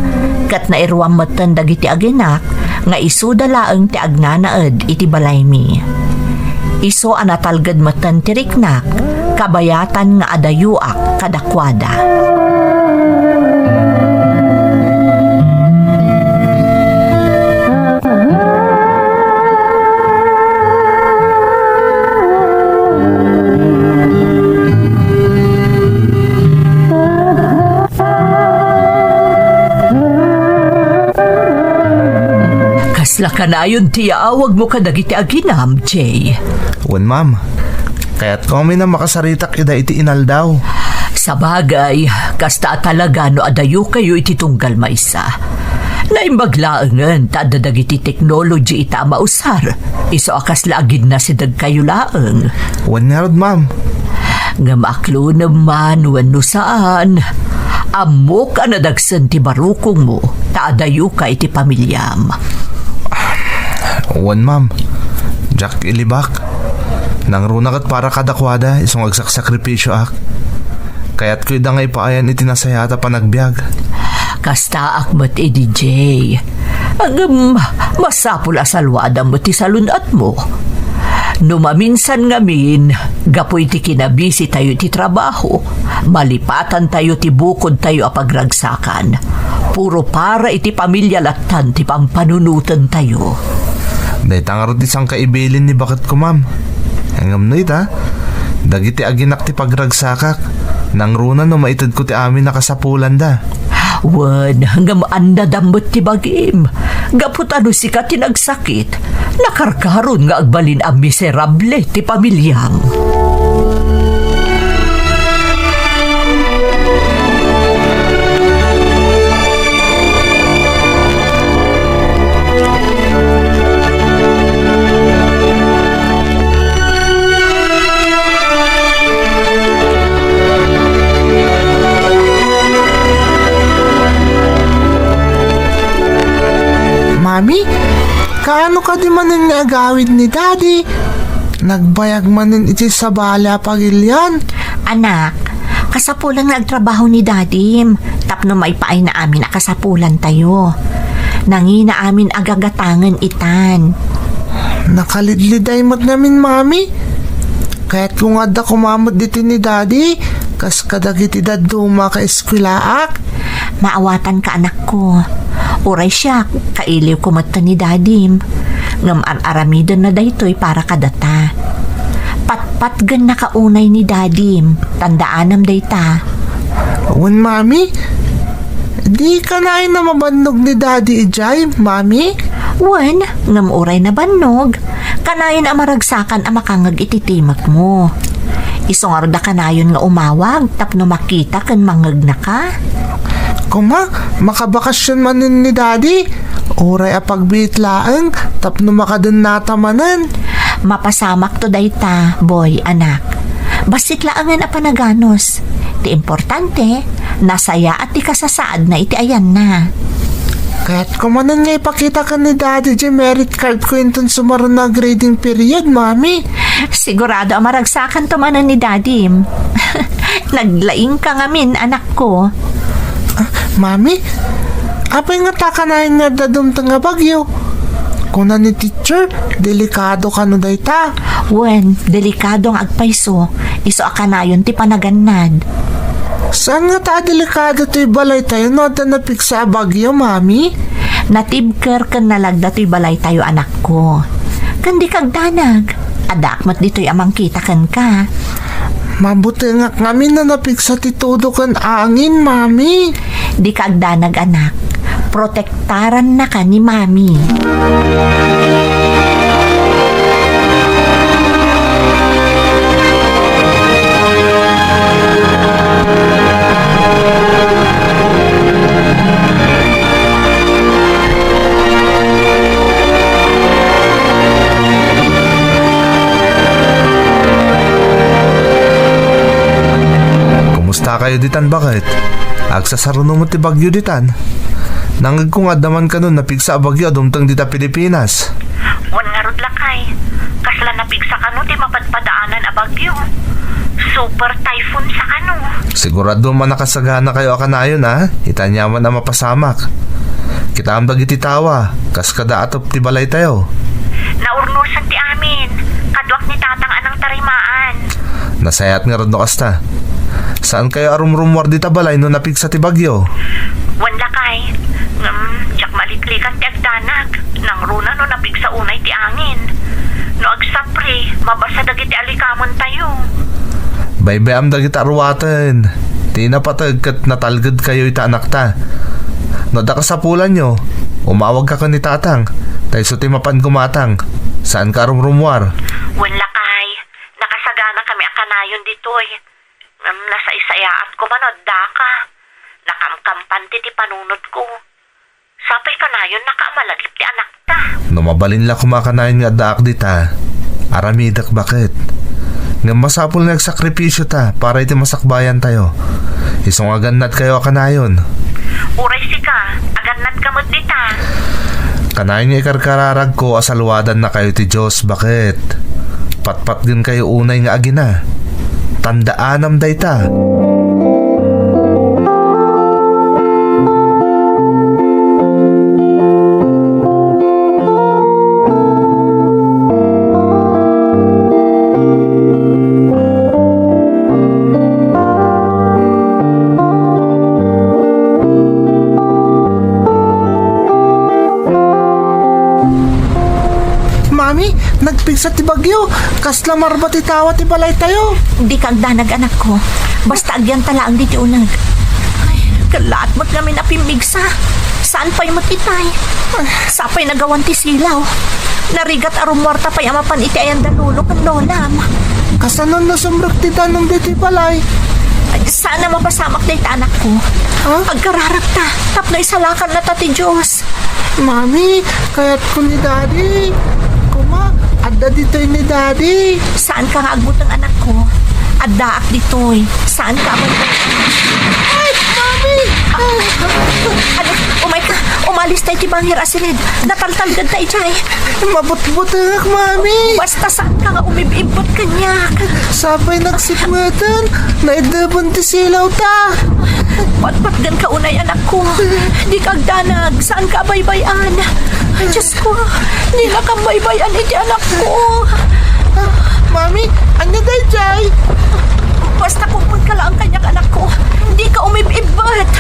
Kat nairwam meten dagiti aginak nga isu dalaeng ti agnanaed iti balaymi. Iso anatalged meten tiriknak kabayatan nga adayuak kadakwada. Kasla ka na yun tiya, awag mo ka dagiti aginam, Jay. Wan, ma'am. Kaya't kami na makasaritak ida iti inal daw. Sa bagay, kasta talaga no adayo kayo iti tunggal maisa. Naimbaglaangan tada dagiti technology ita mausar. Iso akas laagid na si dag kayo laang. Wan nga rod, ma'am. Nga maaklo naman wano saan. Amo ka na dagsan ti barukong mo, taadayo ka iti pamilyam. Wan ma'am, Jack ilibak. Nang runakat para kadakwada, isong agsaksakripisyo ak. Kaya't ko'y dangay paayan itinasayata panagbiag. Kasta akmat DJ. Masapul asalwada mo ti salunat mo. Numaminsan ngamin, gapoy ti kinabisi tayo ti trabaho. Malipatan tayo ti bukod tayo apagragsakan. Puro para iti pamilya latan ti pampanunutan tayo. Dahil tangarot isang kaibilin ni bakit ko ma'am. Hangam na ita, dagiti aginak ti pagragsakak. Nang runa no maitad ko ti amin nakasapulan da. Wan, hanggang anda dambot ti bagim. Gapot ano si ka tinagsakit. Nakarkaron nga agbalin ang miserable ti pamilyang. Mami, kaano ka di manin nga agawid ni Daddy? Nagbayag manin iti sa bala pagilyan. Anak, kasapulan nga agtrabaho ni Dadim. Tapno maipaay na amin na kasapulan tayo. Nangina amin agagatangan itan. Nakalidliday mo't namin, Mami. Kaya't kung adda kumamot dito ni Daddy, kas kadagiti daduma ka eskwelaak. Maawatan ka anak ko. Uray siya, kailiw ko mata ni Dadim. Ngam aramidan na daytoy para kadata. Patpat gan nakaunay ni Dadim. Tandaanam dayta. Wan, Mami, di ka na na mabandog ni Daddy Ijay, Mami? Wan, ngam uray na banog. Kanayon ang maragsakan ang makangag ititimak mo. Isungarda kanayon nga umawag tapno makita kan mangag na ka. Kuma, makabakasyon manin ni Daddy. Uray apagbitlaan, tapno makadun natamanan. Mapasamak to dayta, boy, anak. Basit laangan a panaganos. Ti importante, nasaya at ti kasasaad na iti ayan na. Kaya't kumanan nga ipakita ka ni Daddy di merit card ko inton sumaron na grading period, Mami. Sigurado ang maragsakan to manan ni Daddy. Naglaing ka ngamin, anak ko. Mami, apay nga takanayin nga dadumtang nga bagyo. Kuna ni teacher, delikado ka no dayta. Wen, delikado ang agpayso. Iso akanayon ti panagannad. Saan nga ta delikado to'y balay tayo no da napiksa bagyo, Mami? Natibker kan nalagda to'y balay tayo, anak ko. Kandi kagdanag. Adakmat dito'y amang kita kan ka. Mabuti nga kami na napiksa ti todo kan angin, Mami. Di kagdanag, anak. Protektaran na ka ni Mami. Kumusta kayo ditan bakit? Agsasaruno mo ti bagyo ditan. Nangag kung adaman ka nun napigsa bagyo dumtang dita Pilipinas. Wan nga rod lakay. Kasla napigsa ka no ti mapadpadaanan a bagyo. Super typhoon sa kano. Sigurado man nakasagana kayo akanayon ha. Itanyaman na mapasamak. Kita ang dagiti tawa. Kas kada atop ti balay tayo. Naurnusan ti amin. Kadwak ni tatang anang tarimaan. Nasayat nga rod no kasta. Saan kayo arumrumwar dita balay no napigsa ti bagyo? Wan lakay. Diyak malitlikan ti agdanag. Nang runa no napigsa unay ti angin. No agsapri, mabasa dagiti alikamon tayo. Baybay am dagiti arwaten. Di napatag kat natalgad kayo ita anak ta. No da kasapulan nyo, umawag ka ni tatang. Tayo so ti mapan kumatang. Saan ka arumrumwar? Wan lakay. Nakasagana kami akanayon ditoy. Nasa isayaat ko manod ka. Nakamkampan ti panunod ko. Sapay ka na yun nakamalagip ti anak ta. No mabalin la kumakanayin nga daak dita. Aramidak bakit? Nga masapul nagsakripisyo ta para iti masakbayan tayo. Isong aganat kayo kanayon. Uray sika, aganat kamot dita. Kanayon nga ikarkararag ko asalwadan na kayo ti Diyos. Bakit? Patpat din kayo unay nga agina. Tandaanam dayta. Mami, nagpigsa ti bagyo. Kasla marba ti tawa ti balay tayo. Di kang danag anak ko. Basta agyan tala ang diti unag. Ay, kalaat mo't namin napimigsa. Saan pa'y mo't itay? Sapay nagawan ti silaw. Narigat arumwarta pa'y amapan iti ayan dalulo kan lolam. Kasanon na sumrok ti tanong diti balay. Ay, sana mapasamak na iti anak ko. Ha? Agkararap ta. Tapno isalakan na ta ti Diyos. Mami, kaya't ko ni Daddy. Kuma, adda dito'y ni Daddy. Saan ka nga agbutang anak ko? Addaak ditoy. Saan ka man? Ay, Mami! Ano? Umay ka. Umalis tayo ti Banghir Asinid. Nataltalgad tayo chay. Mabut-butang ak, Mami. Basta saan ka nga umibibot kanyak. Sabay nagsikmatan. Naidabon ti silaw ta. Patpatgan ka unay anak ko. Di kagdanag. Saan ka baybayan? Ay, Diyos ko. Di na kang baybayan iti anak ko. Mami, ano day, Jay? Basta kumpun ka lang ang kanyak anak ko. Di ka umibibot.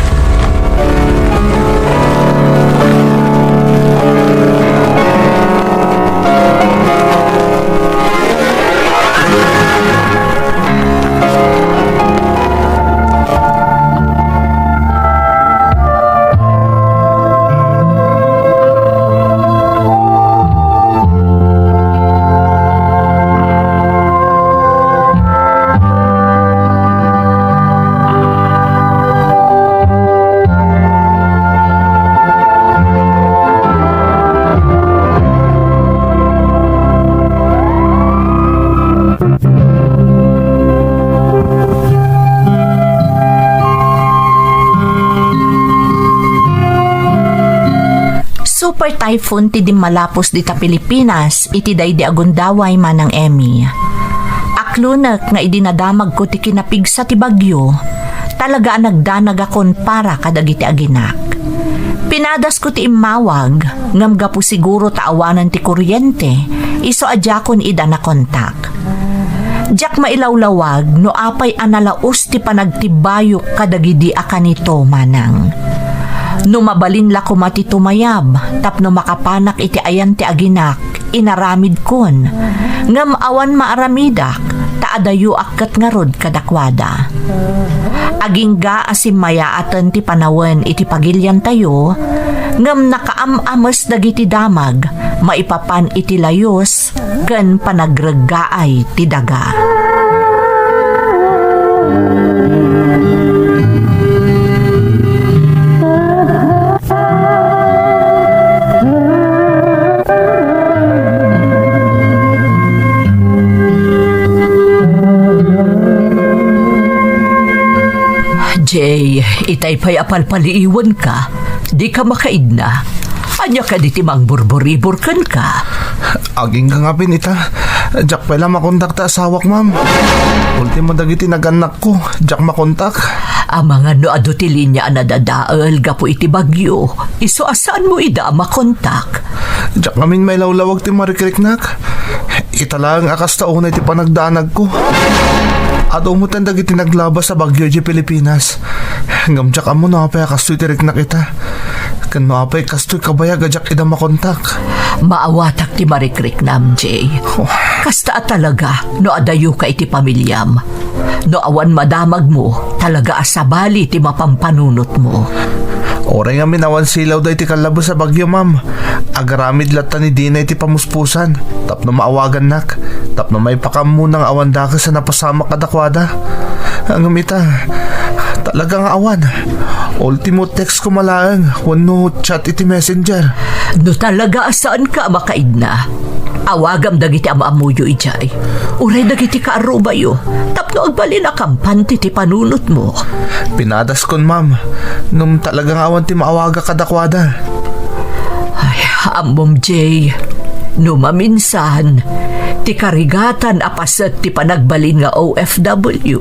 Super typhoon ti malapos dita Pilipinas iti daydi agundaway manang Emmy. Aklunak nga idinadamag ko ti kinapigsa ti bagyo. Talaga nagdanag akon para kadagiti aginak. Pinadas ko ti imawag ngam gapu siguro taawanan ti kuryente iso adya kon ida na kontak. Diyak mailawlawag no apay analaos ti panagtibayok kadagidi akanito manang. No mabalin la ko mati tumayab, tapno makapanak iti ayan ti aginak, inaramid kon. Ngam awan maaramidak, taadayo akkat nga rod kadakwada. Aging ga asim mayaatan ti panawen iti pagilyan tayo, ngam nakaamamas dagiti damag, maipapan iti layos, ken panagregaay ti daga. Jay, itay pa'y apalpaliiwan ka. Di ka makaidna. Anya ka di timang burburibur kan ka. Aging kangapin ita. Jack pala makontak ta asawak, ma'am. Ultimo dagiti naganak ko. Jack makontak. Ang mga no ado ti linya nadadaal gapo iti bagyo. Iso asaan mo ida makontak? Jack namin may lawlawag ti marikriknak. Italang akas taunay ti panagdanag ko. At umutan dagiti naglabas sa bagyo di Pilipinas. Ngam Jack amo na apay kastoy ti riknak ita. Kan no apay kastoy kabayag Jack ida makontak. Maawatak ti marikrik nam, Jay. Kasta talaga, no adayo ka iti pamilyam. No awan madamag mo, talaga asabali ti mapampanunot mo. Oray nga minawan silaw da iti kalabos sa bagyo, ma'am. Agaramid lata ni Dina iti pamuspusan. Tapno maawagan nak. Tapno may pakam munang awan daka sa napasama kadakwada. Ang umita, talagang awan. Ultimo text ko malaang. Wano chat iti messenger. No talaga asaan ka makaidna? Awagam dagiti amaamuyo ijay. Uray dagiti kaarubayo. Tapno agbali na kampante ti panunot mo. Pinadas kon, ma'am. Nung talagang awan ti maawaga kadakwada. Ay, amom Jay. Numaminsan, ti karigatan apasat ti panagbalin nga OFW.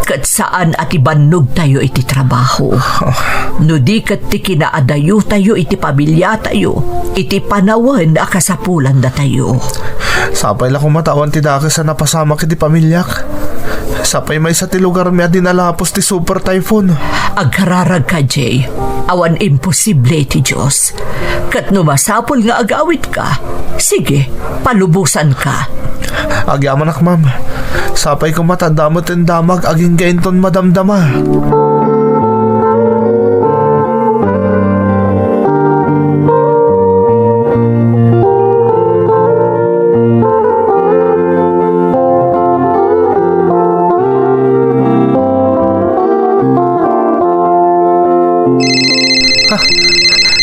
Kat saan at ibannog tayo iti trabaho. No di kat ti kinaadayo tayo iti pamilya tayo. Iti panawan akasapulan da tayo. Sapay la kumatawan ti daka sa napasama kiti pamilyak. Sapay may sa ti lugar mi dinalapos ti super typhoon. Agkararag ka, Jay. Awan imposible ti Diyos. Kat numasapol nga agawit ka, sige, palubusan ka. Agyaman ak, ma'am. Sapay ko matandamot ang damag aging gainton madamdama.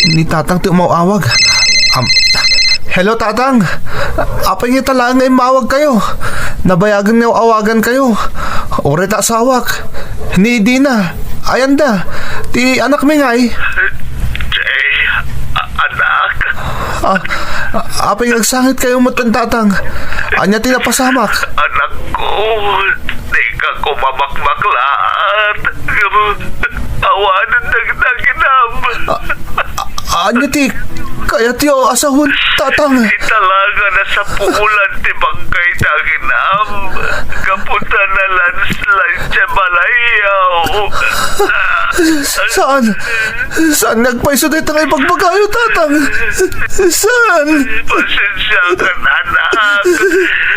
Ni Tatang ti umawag. Hello, Tatang. Apay nga talaan nga imawag kayo. Nabayagan nga awagan kayo. Ore ta asawak. Ni Dina. Ayanda. Ti anak mi ngay. Jay, anak. Apay nagsangit kayo mo Tatang. Anya ti napasamak. Anak ko, di ka ko mamakmaklaan. Awanan nagdaginam. Anya ti kaya tiyo asahon Tatang. Italaga na sa pulan ti bangkay daginam. Kapunta na landslide sa Balayaw. Saan? Saan nagpaiso dito nga ipagbagayo, Tatang? Saan? Pasensya ka na, anak.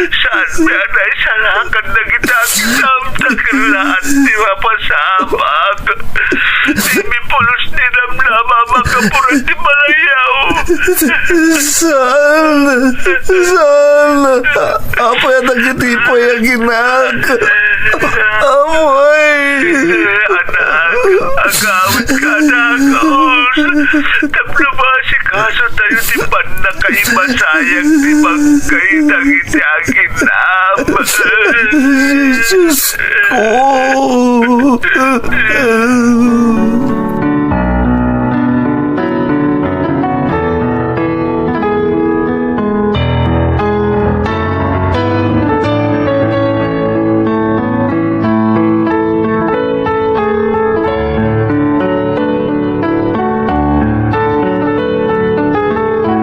Saan na naisalakan na gitaginam sa kilaan ti mapasabak. Di mi pulos ni Namnama makapuran ti Balayaw. Saan? Apa yang nagitipo yung ginag? Amoy! Anak, agawit ka na kaos. Tapno ba si kaso tayo di ba na kaimasayang di bangkay nangiti aginam? Diyos ko!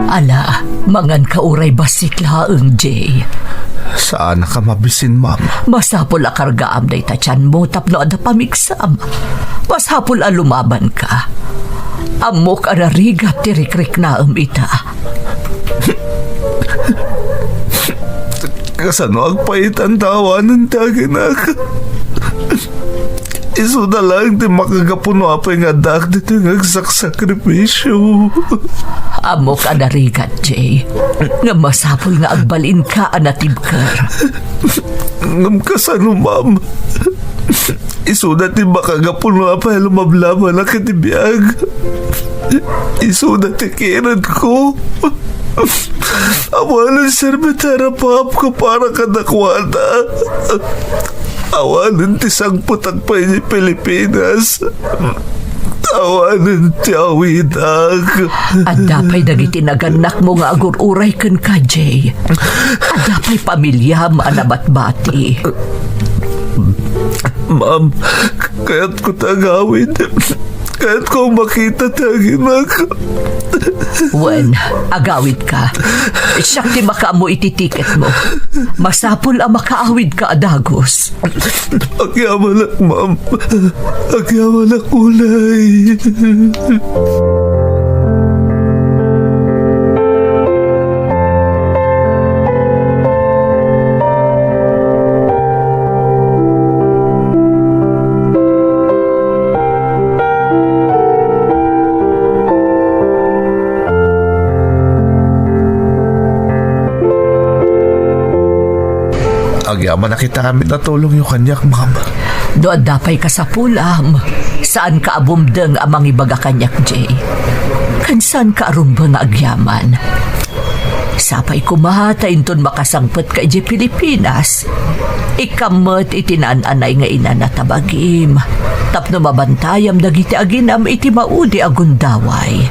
Ala, mangan kauray basik laeng, Jay. Saan ka mabisin, ma'am? Masapol a kargaam day tachan mo tapno ada pamigsam. Masapol a lumaban ka. Amok ararigat tirikrik na ita. Kasano agpaitan tawanan taginak? Isu na lang di makagapuno apay nga dak dito ngagsakripisyo. Amok anarigat, Jay. Nga masapol nga agbalin ka anatibkar. Ngam kasano, ma'am? Isu na ti makagapuno apay lumablaban na katibiyag. Isu na ti kiran ko. Awalan serbetara pap ko para kadakwada. Awanan ti sangputag pa ni Pilipinas. Awanan ti awidag. At dapay dagiti naganak mo nga agururay kan ka, Jay. At dapay pamilya maanabat-bati. Ma'am, kaya't ko tagawid. Kaya't ko makita taginak. Wen, agawid ka. Siyak ti maka mo ititiket mo. Masapol ang makaawid ka adagos. Agyamalak, ma'am. Agyamalak ulay. Agyaman na kita kami natulong yung kanyak, ma'am. Doon dapay ka sa pulam. Saan ka abumdeng amang ibaga kanyak, Jay? Kansan ka arumbang agyaman? Sapay kumata inton makasangpet ka iti Pilipinas. Ikamot itinananay nga ina na tabagim. Tapno mabantayam dagiti aginam iti maudi agundaway.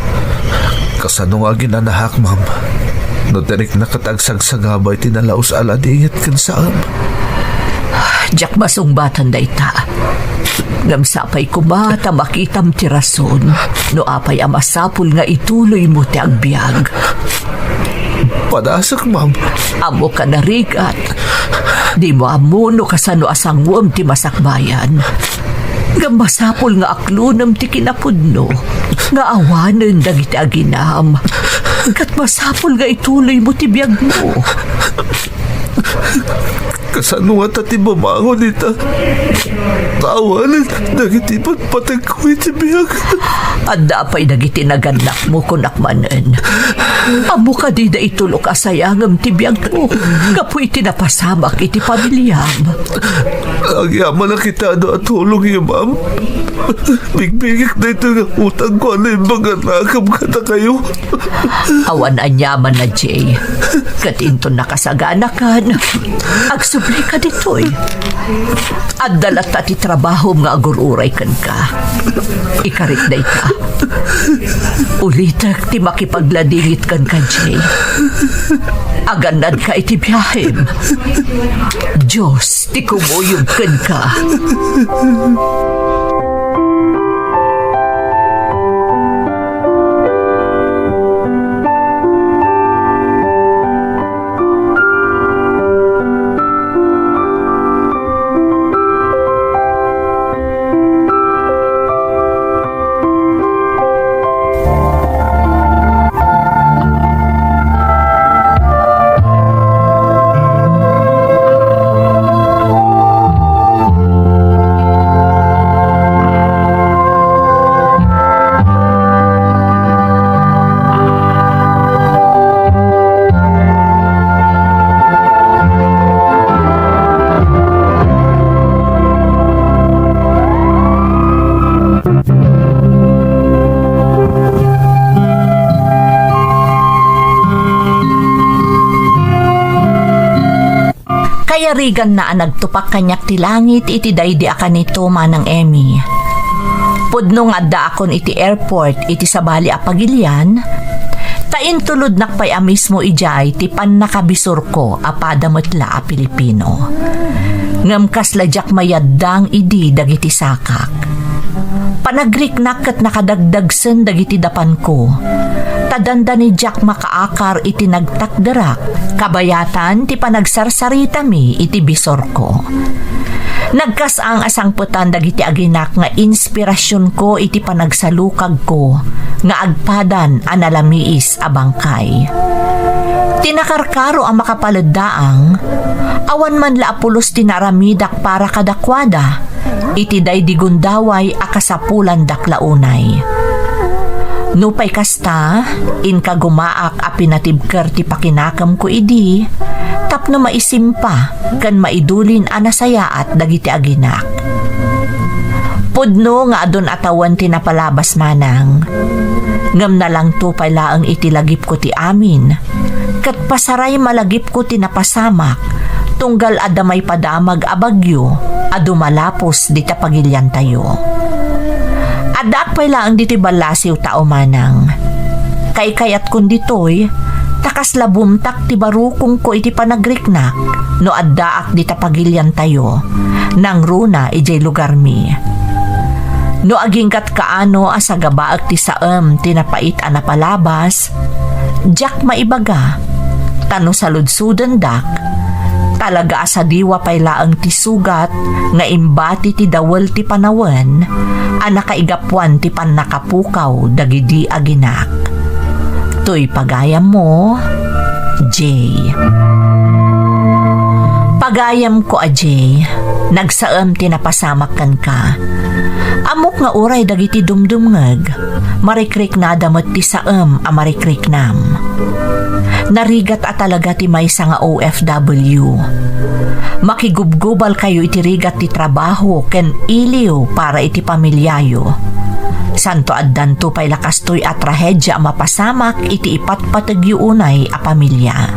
Kasano nga ginanahak, ma'am? No direk nakatagsag-sagabay tinalaos aladingit kan saan. Diyak masungbatan da ita. Namsapay kumata makitam ti rason no apay amasapul nga ituloy mo ti agbyag. Padasak, ma'am. Amo ka narigat. Di mo amuno kasano asangwam ti masakbayan. Nga masapul nga aklunam ti kinapudno. Nga awanan dagiti aginam. Kat masapul nga ituloy mo ti biyag mo. Kasano nga tati babangon ita? Tawanan, dagiti pagpatag ko iti biyag. At dapay dagiti naganak mo kunakmanan. Amo ka di da itulok asayangam ti biyag mo. Kapoy tinapasamak iti pamilyam. Agyaman na kita at hulong niyo, ma'am. Bigbigik na ito nga utang ko ano yung mga nakam kata kayo. Awan anyaman na, Jay. Katinto nakasaganakan. Agsubli ka dito'y. At dalat ti trabaho nga agururay kan ka. Ikarit na ita. Ulitak ti makipagladingit kan ka, Jay. Aganad ka iti biyahim. Diyos, ti kumuyog kan ka. Kayarigan na nagtupak kanyak ti langit iti daydi akan nito manang Emmy. Pudno nga da akon iti airport iti sabali a Pagilian, tain tulod nakpay a mismo ijay ti pan nakabisur ko a padametla a Pilipino. Ngem kasladyak mayaddang idi dagiti sakak. Panagriknak ket nakadagdagsen dagiti dapan ko. Tadanda ni Jack makaakar iti nagtakderak, kabayatan ti panagsarsarita mi iti bisor ko. Nagkasang asangputan dagiti aginak nga inspirasyon ko iti panagsalukag ko, nga agpadan analamiis a bangkay. Tinakarkaro ang makapaladdaang, awan man laapulos tinaramidak para kadakwada, iti daydi gundaway akasapulan daklaunay. Nupay kasta, inka gumaak a pinatibker ti pakinakam ko idi, tapno maisimpa, kan maidulin anasayaat dagiti aginak. Pudno nga adon atawan ti napalabas manang, ngam na lang tupay laang itilagip ko ti amin, kat pasaray malagip ko ti napasamak, tunggal adamay padamag abagyo, adumalapos di tapagilyan tayo. Adak pa'y laang diti balasiw tao manang. Kay-kayat kun ditoy, takas labumtak ti barukong ko iti panagriknak, no addaak di tapagilyan tayo, nang runa ijay lugar mi. No agingkat kaano asagabaak ti saem tinapait a napalabas, jak maibaga, tano saludsudan dak, talaga asa diwa pay laang ti sugat nga imbati ti dawel ti panawen a nakaigapuan ti pannakapukaw dagidi aginak. To'y pagayam mo, Jay. Pagayam ko a Jay, nagsaem ti napasamakan ka. Amok nga uray dagiti dumdumngeg, marikrik na damot ti saem a marikrik nam. Narigat a talaga ti maysa nga OFW. Makigubgubal kayo iti rigat ti trabaho ken iliw para iti pamilyayo. Santo addan tupay lakas to'y at trahedya mapasamak iti ipatpatagyuunay a pamilya.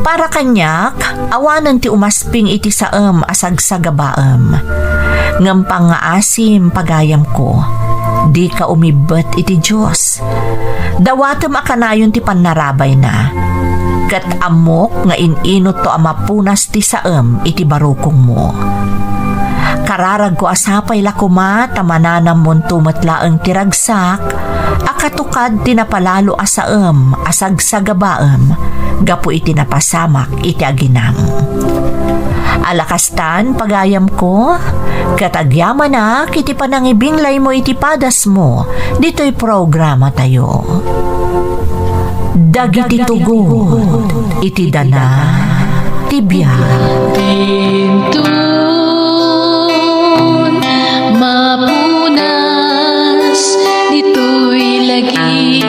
Para kanyak, awanan ti umasping iti saem asagsagabaem. Ngampang nga asim pagayam ko, di ka umibet iti Diyos. Dawatem akanayon ti panarabay na. Kat amok nga inunot to amapunas ti saem iti barukong mo. Kararag ko asapay lakuma tamananam mon tumatlaeng tiragsak, akatukad tinapalalo asaem asagsagabaem, gapu iti napasamak iti aginam. Alakastan pagayam ko, katagyaman na kiti panangibinglay mo iti padas mo, dito'y programa tayo. Dagiti tugo, iti dana, tibiyag. Tintun, mapunas, dito'y lagi.